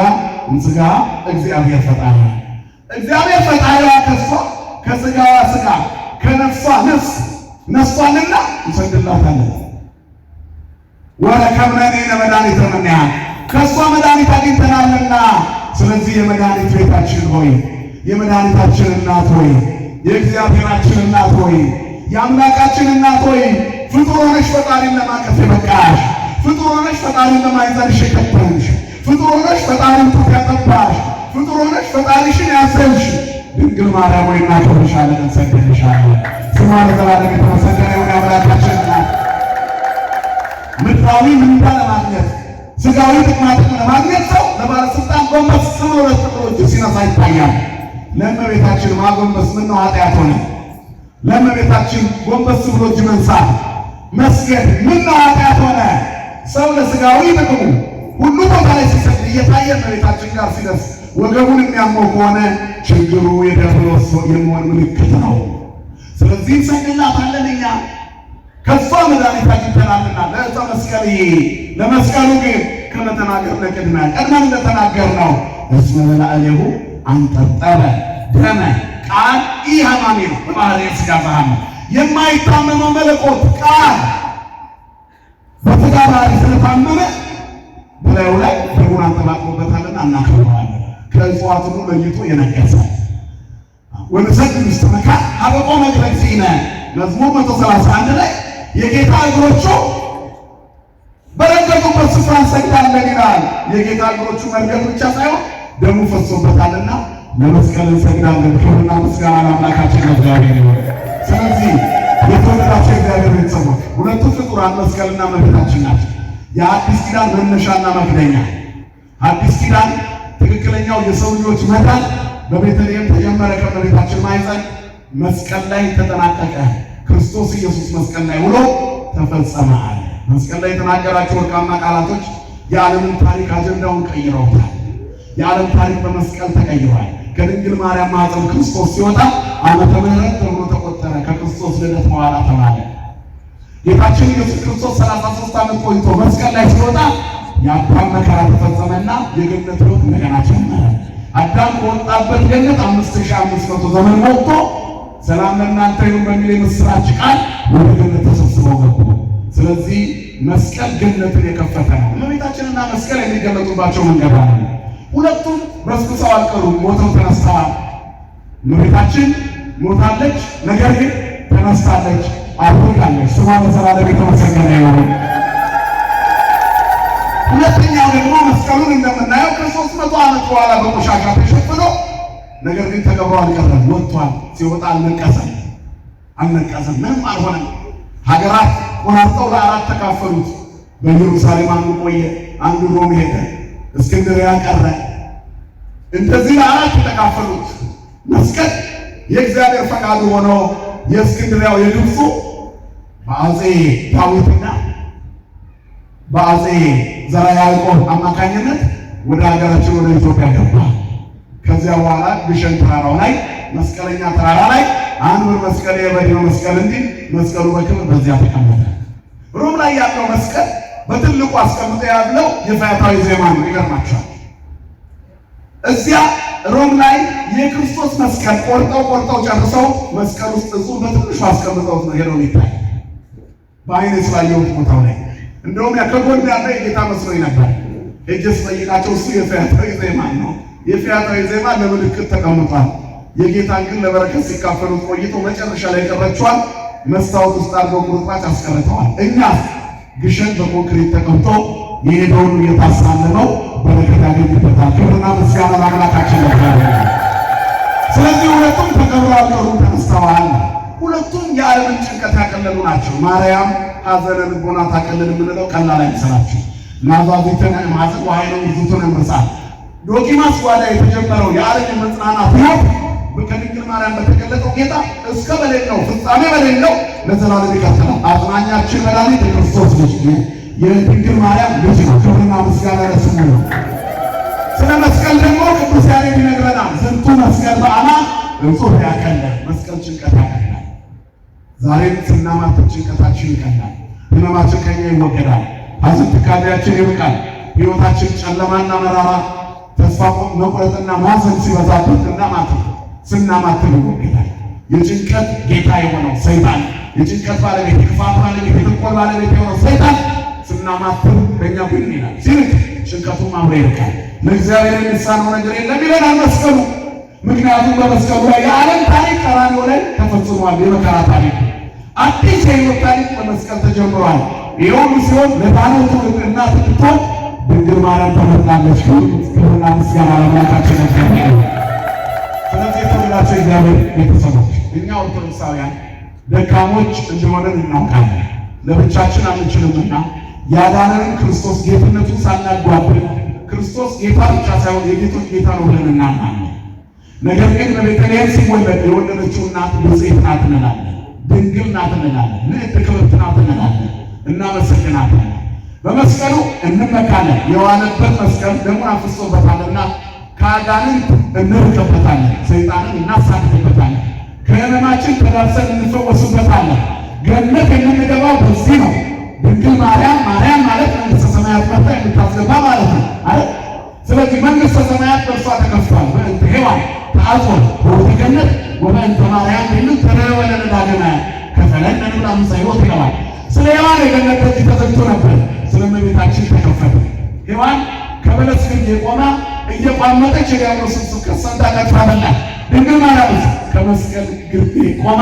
እምሥጋ እግዚአብሔር ፈጣሪ፣ እግዚአብሔር ፈጣሪዋ ከሷ ከሥጋዋ ሥጋ ከነፍሷ ነፍስ ነስቷልና እንሰግድላታለን። ወረከብነኒ ለመድኃኒተ እምኔሃ፣ ከሷ መድኃኒት አግኝተናልና። ስለዚህ የመድኃኒት ቤታችን ሆይ፣ የመድኃኒታችን እናት ሆይ፣ የእግዚአብሔራችን እናት ሆይ፣ የአምላካችን እናት ሆይ፣ ፍጡር ሆነሽ ፈጣሪን ለማቀፍ የበቃሽ፣ ፍጡር ሆነሽ ፈጣሪን ለማይዘንሽ የከበርሽ፣ ፍጡር ሆነሽ ፈጣሪን ጡት ያጠባሽ፣ ፍጡር ሆነሽ ፈጣሪሽን ያዘንሽ ድንግል ማርያም ሆይ እናከብርሻለን፣ እንሰግድልሻለን። ስሟ ለዘላለም የተመሰገነ ይሁን። አምላካችን እናት ምድራዊ ምንዳ ለማግኘት ሥጋዊ ጥቅማ ጥቅም ለማግኘት ሰው ለባለስልጣን ጎንበስ ብሎ ሁለት እግሮቹ ሲነሳ ይታያል። ለእመቤታችን ማጎንበስ ምነው ኃጢአት ሆነ? ለእመቤታችን ጎንበስ ብሎ እጅ መንሳት መስገድ ምነው ኃጢአት ሆነ? ሰው ለሥጋዊ ጥቅሙ ሁሉ ቦታ ላይ ሲሰግድ እየታየ እመቤታችን ጋር ሲደርስ ወገቡን የሚያመው ከሆነ ችግሩ የዲያብሎስ የመሆን ምልክት ነው። ስለዚህ እንሰግድላታለን። እኛ ከሷ መድኃኒት አግኝተናልና ለዕፀ መስቀል። ለመስቀሉ ግን ከመተናገር ቅድሚያ ቀድመን እንደተናገርነው እስመ በላዕሌሁ አንጠጠረ ደመ ቃል ኢሃማሚ ነው። በባህርየ ሥጋ ዘሐመ የማይታመመው መለኮት ቃል በሥጋ ባህሪ ስለታመመ በላዩ ላይ ደሙን አንጠባጥቦበታልና እናከብረዋለን። ከእጽዋት ሁሉ ለይቶ የነገሰ ወንሰግድ ውስጥ መካን ሀበቆ መግለጽ ሲነ መዝሙር 131 ላይ የጌታ እግሮቹ በረገጡበት ስፍራ እንሰግዳለን ይላል። የጌታ እግሮቹ መርገጥ ብቻ ሳይሆን ደሙ ፈሶበታልና ለመስቀል እንሰግዳለን። ክብርና ምስጋና ለአምላካችን እግዚአብሔር ይሁን። ስለዚህ የተወደዳቸው እግዚአብሔር ቤተሰቦች ሁለቱ ፍጡራን መስቀልና እመቤታችን ናቸው። የአዲስ ኪዳን መነሻና መክደኛ። አዲስ ኪዳን ትክክለኛው የሰው ልጆች መዳን በቤተልሔም ተጀመረ። ከእመቤታችን ማኅፀን መስቀል ላይ ተጠናቀቀ። ክርስቶስ ኢየሱስ መስቀል ላይ ውሎ ተፈጸመ አለ። መስቀል ላይ የተናገራቸው ወርቃማ ቃላቶች የዓለምን ታሪክ አጀንዳውን ቀይረውታል። የዓለም ታሪክ በመስቀል ተቀይሯል። ከድንግል ማርያም ማኅፀን ክርስቶስ ሲወጣ ዓመተ ምሕረት ተብሎ ተቆጠረ። ከክርስቶስ ልደት በኋላ ተባለ። ጌታችን ኢየሱስ ክርስቶስ 33 ዓመት ቆይቶ መስቀል ላይ ሲወጣ የአዳም መከራ ተፈጸመና የገነት ሕይወት እንደገና ጀመረ። አዳም ከወጣበት ገነት 5500 ዘመን ሞልቶ ሰላም ለእናንተ ይሁን በሚል የምስራች ቃል ወደ ገነት ተሰብስበው ገቡ። ስለዚህ መስቀል ገነትን የከፈተ ነው። እመቤታችንና መስቀል የሚገለጡባቸው መንገድ አለ። ሁለቱም በስብሰው አልቀሩም፣ ሞተው ተነስተዋል። እመቤታችን ሞታለች፣ ነገር ግን ተነስታለች፣ አድርጋለች። ስሟ ለዘላለም የተመሰገነ ይሁን። ሁለተኛው ደግሞ መስቀሉን እንደምናየው ከ300 ዓመት በኋላ በቆሻሻ ተሸፍኖ ነገር ግን ተቀብሮ አልቀረም፣ ወጥቷል። ሲወጣ አልነቀሰም፣ ምንም አልሆነም። ሀገራት ቆራርጠው ለአራት ተካፈሉት። በኢየሩሳሌም አንዱ ቆየ፣ አንዱ ሮም ሄደ፣ እስክንድርያ ቀረ። እንደዚህ ለአራት የተካፈሉት መስቀል የእግዚአብሔር ፈቃዱ ሆኖ የእስክንድርያው የግብፁ በአፄ ዳዊትና በአፄ ዘርዓ ያዕቆብ አማካኝነት ወደ ሀገራችን ወደ ኢትዮጵያ ገባ። ከዚያ በኋላ ግሸን ተራራው ላይ መስቀለኛ ተራራ ላይ አንብር መስቀል የበድነው መስቀል እንዲህ መስቀሉ በክብር በዚያ ተቀመጠ። ሮም ላይ ያለው መስቀል በትልቁ አስቀምጦ ያለው የፈያታዊ ዜማን ነው። ይገርማቸዋል። እዚያ ሮም ላይ የክርስቶስ መስቀል ቆርጠው ጨርሰው መስቀል ውስጥ እሱ በትንሹ አስቀምጠውት ነው ሄደው ይታይ በአይነ ስላየሁት ቦታው ላይ እንደውም ከጎን ያለ የጌታ መስሎኝ ነበር። እጅስ ጠይቃቸው እሱ የፈያታዊ ዜማን ነው። የፈያታዊ ዜማ ለምልክት ተቀምጧል። የጌታን ግን ለበረከት ሲካፈሉት ቆይቶ መጨረሻ ላይ ቀረችዋል መስታወት ውስጥ አድርገው ቁርጥራጭ አስቀርተዋል። እኛ ግሸን በኮንክሪት ተቀምጦ የሄደውን እየታሳለ ነው በረከት ያገኝበታል። ክብርና ምስጋና ለአምላካችን ነበር። ስለዚህ ሁለቱም ተቀብረው አልቀሩም፣ ተነስተዋል። ሁለቱም የዓለምን ጭንቀት ያቀለሉ ናቸው። ማርያም ሐዘነ ልቦና ታቀልል የምንለው ቀላል አይመስላችሁ። ናዛዚትን ማዘቅ ወኃይለ ውእቱን እምርሳል ዶኪማስ ጓዳ የተጀመረው የዓለም መጽናናት ነው ከድንግል ማርያም በተገለጠው ጌታ እስከ በሌለው ፍጻሜ በሌለው ለዘላለም ይቀጥላል። አጽናኛችን መድኃኒት የክርስቶስ ልጅ የድንግል ማርያም ልጅ ነው። ክብርና ምስጋና ለስሙ ነው። ስለ መስቀል ደግሞ ቅዱስ ያሬድ ይነግረናል። ዝንቱ መስቀል በአማን እንጹሕ ያቀለ መስቀል ጭንቀት ያቀላል። ዛሬም ስናማትብ ጭንቀታችን ይቀላል። ሕመማችን ከኛ ይወገዳል። ሐዘን ትካዜያችን ይርቃል። ሕይወታችን ጨለማና መራራ ተስፋ መቁረጥና ማዘን ሲበዛበት ስናማትብ ይወገዳል። የጭንቀት ጌታ የሆነው ሰይጣን፣ የጭንቀት ባለቤት፣ የክፋት ባለቤት፣ የተንኮል ባለቤት የሆነው ሰይጣን ስናማትብ በእኛ ብን ይላል። ሲርቅ ጭንቀቱም አብሮ ይርቃል። ለእግዚአብሔር የሚሳነው ነገር የለም ይለናል መስቀሉ። ምክንያቱም በመስቀሉ ላይ የዓለም ታሪክ ቀራንዮ ላይ ተፈጽሟል። የመከራ ታሪክ፣ አዲስ የሕይወት ታሪክ በመስቀል ተጀምሯል። ይኸውም ሲሆን ለዳነው ትውልድ እናት እንድትሆን ድንግል ማርያም ተመርጣለች። ክብርና ምስጋና ለአምላካችን ነበር። ስለዚህ የተወደዳችሁ የእግዚአብሔር ቤተሰቦች እኛ ኦርቶዶክሳውያን ደካሞች እንደሆነን እናውቃለን። ለብቻችን አንችልምና ያዳነንን ክርስቶስ ጌትነቱን ሳናጓብል ክርስቶስ ጌታ ብቻ ሳይሆን የጌቶች ጌታ ነው ብለን እናምናለን። ነገር ግን በቤተልሔም ሲወለድ የወለደችው እናት ብፅዕት ናት እንላለን፣ ድንግል ናት እንላለን፣ ንዕድ ክብርት ናት እንላለን፣ እናመሰግናታለን። በመስቀሉ እንመካለን። የዋለበት መስቀል ደሙን አፍስሶበታልና ከአጋንንት እንርቅበታለን፣ ሰይጣንን እናሳድድበታለን፣ ከሕመማችን ተዳርሰን እንፈወስበታለን። ገነት የምንገባው በዚህ ነው። ድንግል ማርያም ማለት መንግሥተ ሰማያት መርታ የምታስገባ ማለት ነው አይደል? ስለዚህ መንግሥተ ሰማያት በእርሷ ተከፍቷል። በእንተ ሔዋን ተአጽወ በውእቱ ገነት ወበእንተ ማርያም ተደወለ ዳግመ ከፈለን እንብላ ምሳ ሕይወት ይለዋል። ስለ ሔዋን የገነት ደጅ ተዘግቶ ነበር፣ ስለ እመቤታችን ተከፈተ። ሔዋን ከበለስ ግንድ የቆማ እየቋመጠች የዲያብሎስን ስብከት ሰምታ ቀጥታ በላች። ድንግል ማርያም ከመስቀል ግርጌ ቆማ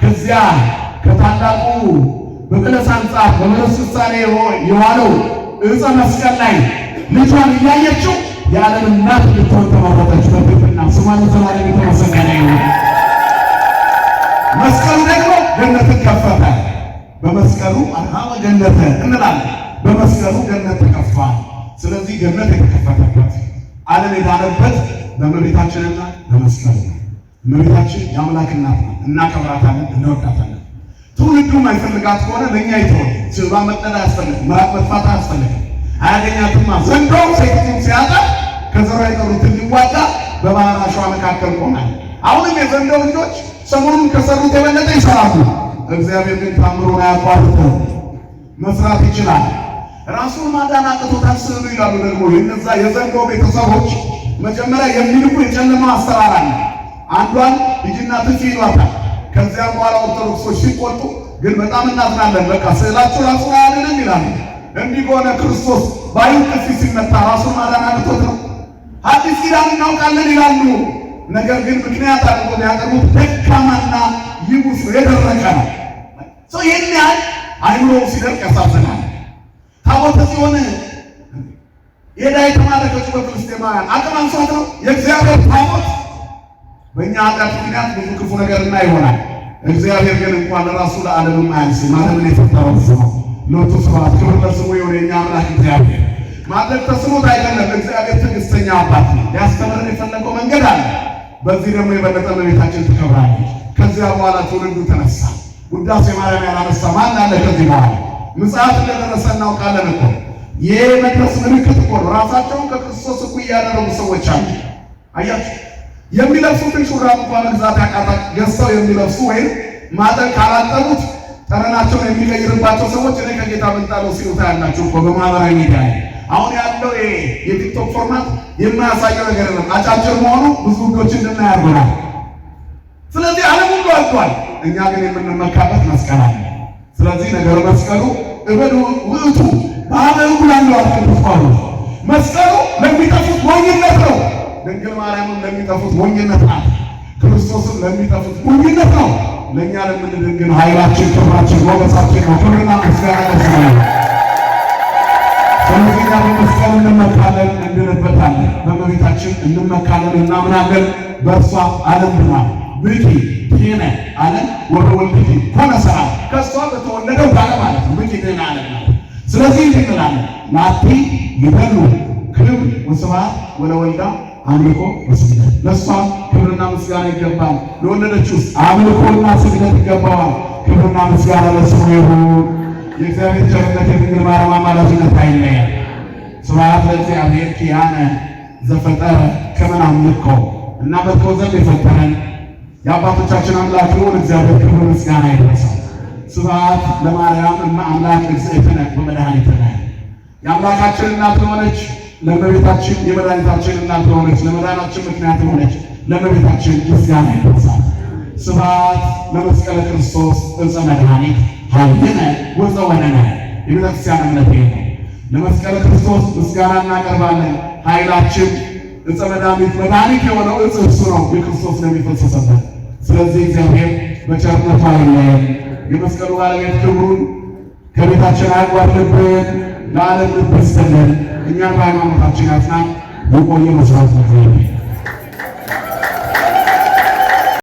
ከዚያ ከታላቁ በበለስ አንጻር በበለስ ውሳኔ የዋለው ዕፀ መስቀል ላይ ልጇን እያየችው የዓለም እናት ልትሆን ተመረጠች። በትህትና ስሟ ለዘላለም የተመሰገነ ይሁን። መስቀሉ ደግሞ ገነትን ከፈተ። በመስቀሉ አርሃመ ገነተ እንላለን። በመስቀሉ ገነት ተከፍቷል። ስለዚህ ገነት የተከፈተበት ዓለም የዳነበት በእመቤታችንና በመስቀሉ ነው። እመቤታችን የአምላክ እናት ናት። እናከብራታለን፣ እንወዳታለን። ትውልዱ የማይፈልጋት ከሆነ ለእኛ ይተወል። ስባ መጠን አያስፈልግም፣ ምራቅ መጥፋት አያስፈልግም። አያገኛትማ። ዘንዶው ሴቲቱን ሲያጣ ከዘሯ የቀሩትን ሊዋጋ በባህር አሸዋ መካከል ቆማል። አሁንም የዘንዶው ልጆች ሰሞኑን ከሰሩት የበለጠ ይሰራሉ። እግዚአብሔር ግን ታምሩን አያቋርጠውም፣ መስራት ይችላል። ራሱን ማዳን አቅቶታል ስሉ ይላሉ። ደግሞ የነዛ የዘንዶ ቤተሰቦች መጀመሪያ የሚልኩ የጨለማ አሰራር አለ። አንዷን ልጅና ትፊ ይሏታል። ከዚያ በኋላ ኦርቶዶክሶች ሲቆጡ ግን በጣም እናዝናለን። በቃ ስዕላችሁ ራሱን አያድንም ይላሉ። እንዲህ ከሆነ ክርስቶስ በአይሁድ ጥፊ ሲመታ ራሱን ማዳን አቅቶት ነው? አዲስ ኪዳን እናውቃለን ይላሉ። ነገር ግን ምክንያት አድርጎ ያቀርቡት ደካማና ይቡስ የደረቀ ነው። ሰው ይህን ያህል አይምሮው ሲደርቅ ያሳዝናል። ታቦተ ጽዮን ሄዳ የተማረከችው በፍልስጤማውያን አቅም አንሷት ነው። የእግዚአብሔር ታቦት በእኛ ኃጢአት ምክንያት ብዙ ክፉ ነገርና ይሆናል። እግዚአብሔር ግን እንኳን ለራሱ ለዓለምም አያንስም። ዓለምን የፈጠረው እሱ ነው። ሎቱ ስብሐት ክብር ለስሙ ይሁን። የእኛ አምላክ እግዚአብሔር ማድረግ ተስኖት አይደለም። እግዚአብሔር ትዕግስተኛ አባት ነው። ሊያስተምረን የፈለገው መንገድ አለ። በዚህ ደግሞ የበለጠ እመቤታችን ትከብራለች። ከዚያ በኋላ ትውልዱ ተነሳ። ውዳሴ ማርያም ያላነሳ ማን አለ? ከዚህ በኋላ ምጽአት እንደደረሰ እናውቃለን እኮ። ይህ መድረስ ምልክት እኮ ነው። ራሳቸውን ከክርስቶስ እኩል ያደረጉ ሰዎች አሉ። አያችሁ፣ የሚለብሱትን ሹራብ እንኳን መግዛት ያቃታቸው ገዝተው የሚለብሱ ወይም ማጠን ካላጠቡት ጠረናቸውን የሚቀይርባቸው ሰዎች እኔ ከጌታ በልጣለሁ ሲሉ ታያላችሁ እኮ በማህበራዊ ሚዲያ። አሁን ያለው የቲክቶክ ፎርማት የማያሳየው ነገር የለም። አጫጭር መሆኑ ብዙ ውዶች እንድናይ ያደርገናል። ስለዚህ ዓለም ሁሉ አልቷል። እኛ ግን የምንመካበት መስቀል አለ። ስለዚህ ነገር መስቀሉ እበዱ ውእቱ በአመሉ ላለው ቅዱስ ጳውሎስ መስቀሉ ለሚጠፉት ሞኝነት ነው። ድንግል ማርያምም ለሚጠፉት ሞኝነት ናት። ክርስቶስም ለሚጠፉት ሞኝነት ነው። ለእኛ ለምንድን ግን ኃይላችን፣ ክብራችን፣ ሞገሳችን ነው። ክብርና ምስጋና ለእግዚአብሔር። ስለዚህ እኛ በመስቀል እንመካለን፣ እንድንበታለን። በእመቤታችን እንመካለን፣ እናምናለን። በእርሷ ዓለም ድኗል። ብኪ ቴነ ዓለም ወደ ወልድኪ ሆነ ሰላም። ከእሷ በተወለደው ባለ ማለት ነው። ብኪ ቴነ ዓለም ማለት። ስለዚህ እንዲህ እንላለን ናቲ ይበሉ ክብር ወስብሐት ወለወልዳ አምልኮ ወስግደት። ለእሷ ክብርና ምስጋና ይገባል። ለወለደችው አምልኮና ስግደት ይገባዋል። ክብርና ምስጋና ለስሙ ይሁን። የእግዚአብሔር ቸርነት የድንግል ማርያም አማላጅነት አይለየን። ስብሐት ለእግዚአብሔር ኪያነ ዘፈጠረ ከመ ናምልኮ። እናመልከው ዘንድ የፈጠረን የአባቶቻችን አምላክ ይሁን እግዚአብሔር። ክብር ምስጋና ይድረሰው። ስብሐት ለማርያም እመ አምላክ እግዝእትነ ወመድኃኒትነ። የአምላካችን እናት ሆነች ለእመቤታችን የመድኃኒታችን እናት ሆነች ለመዳናችን ምክንያት ሆነች ለእመቤታችን ምስጋና ይድረሳል። ስብሐት ለመስቀለ ክርስቶስ ዕፀ መድኃኒት ኃይልነ ወዘወነነ። የቤተክርስቲያን እምነት ይሄ ነው። ለመስቀለ ክርስቶስ ምስጋና እናቀርባለን። ኃይላችን ዕፀ መድኃኒት የሆነው ዕፀ እሱ ነው፣ የክርስቶስ ደም የፈሰሰበት። ስለዚህ እግዚአብሔር በቸርነቱ አይለየን። የመስቀሉ ባለቤት ክብሩን ከቤታችን አያጓድልብን። ለዓለም ልብ ይስጥልን። እኛን በሃይማኖታችን ያጽናን። የቆየ መስራት ነው።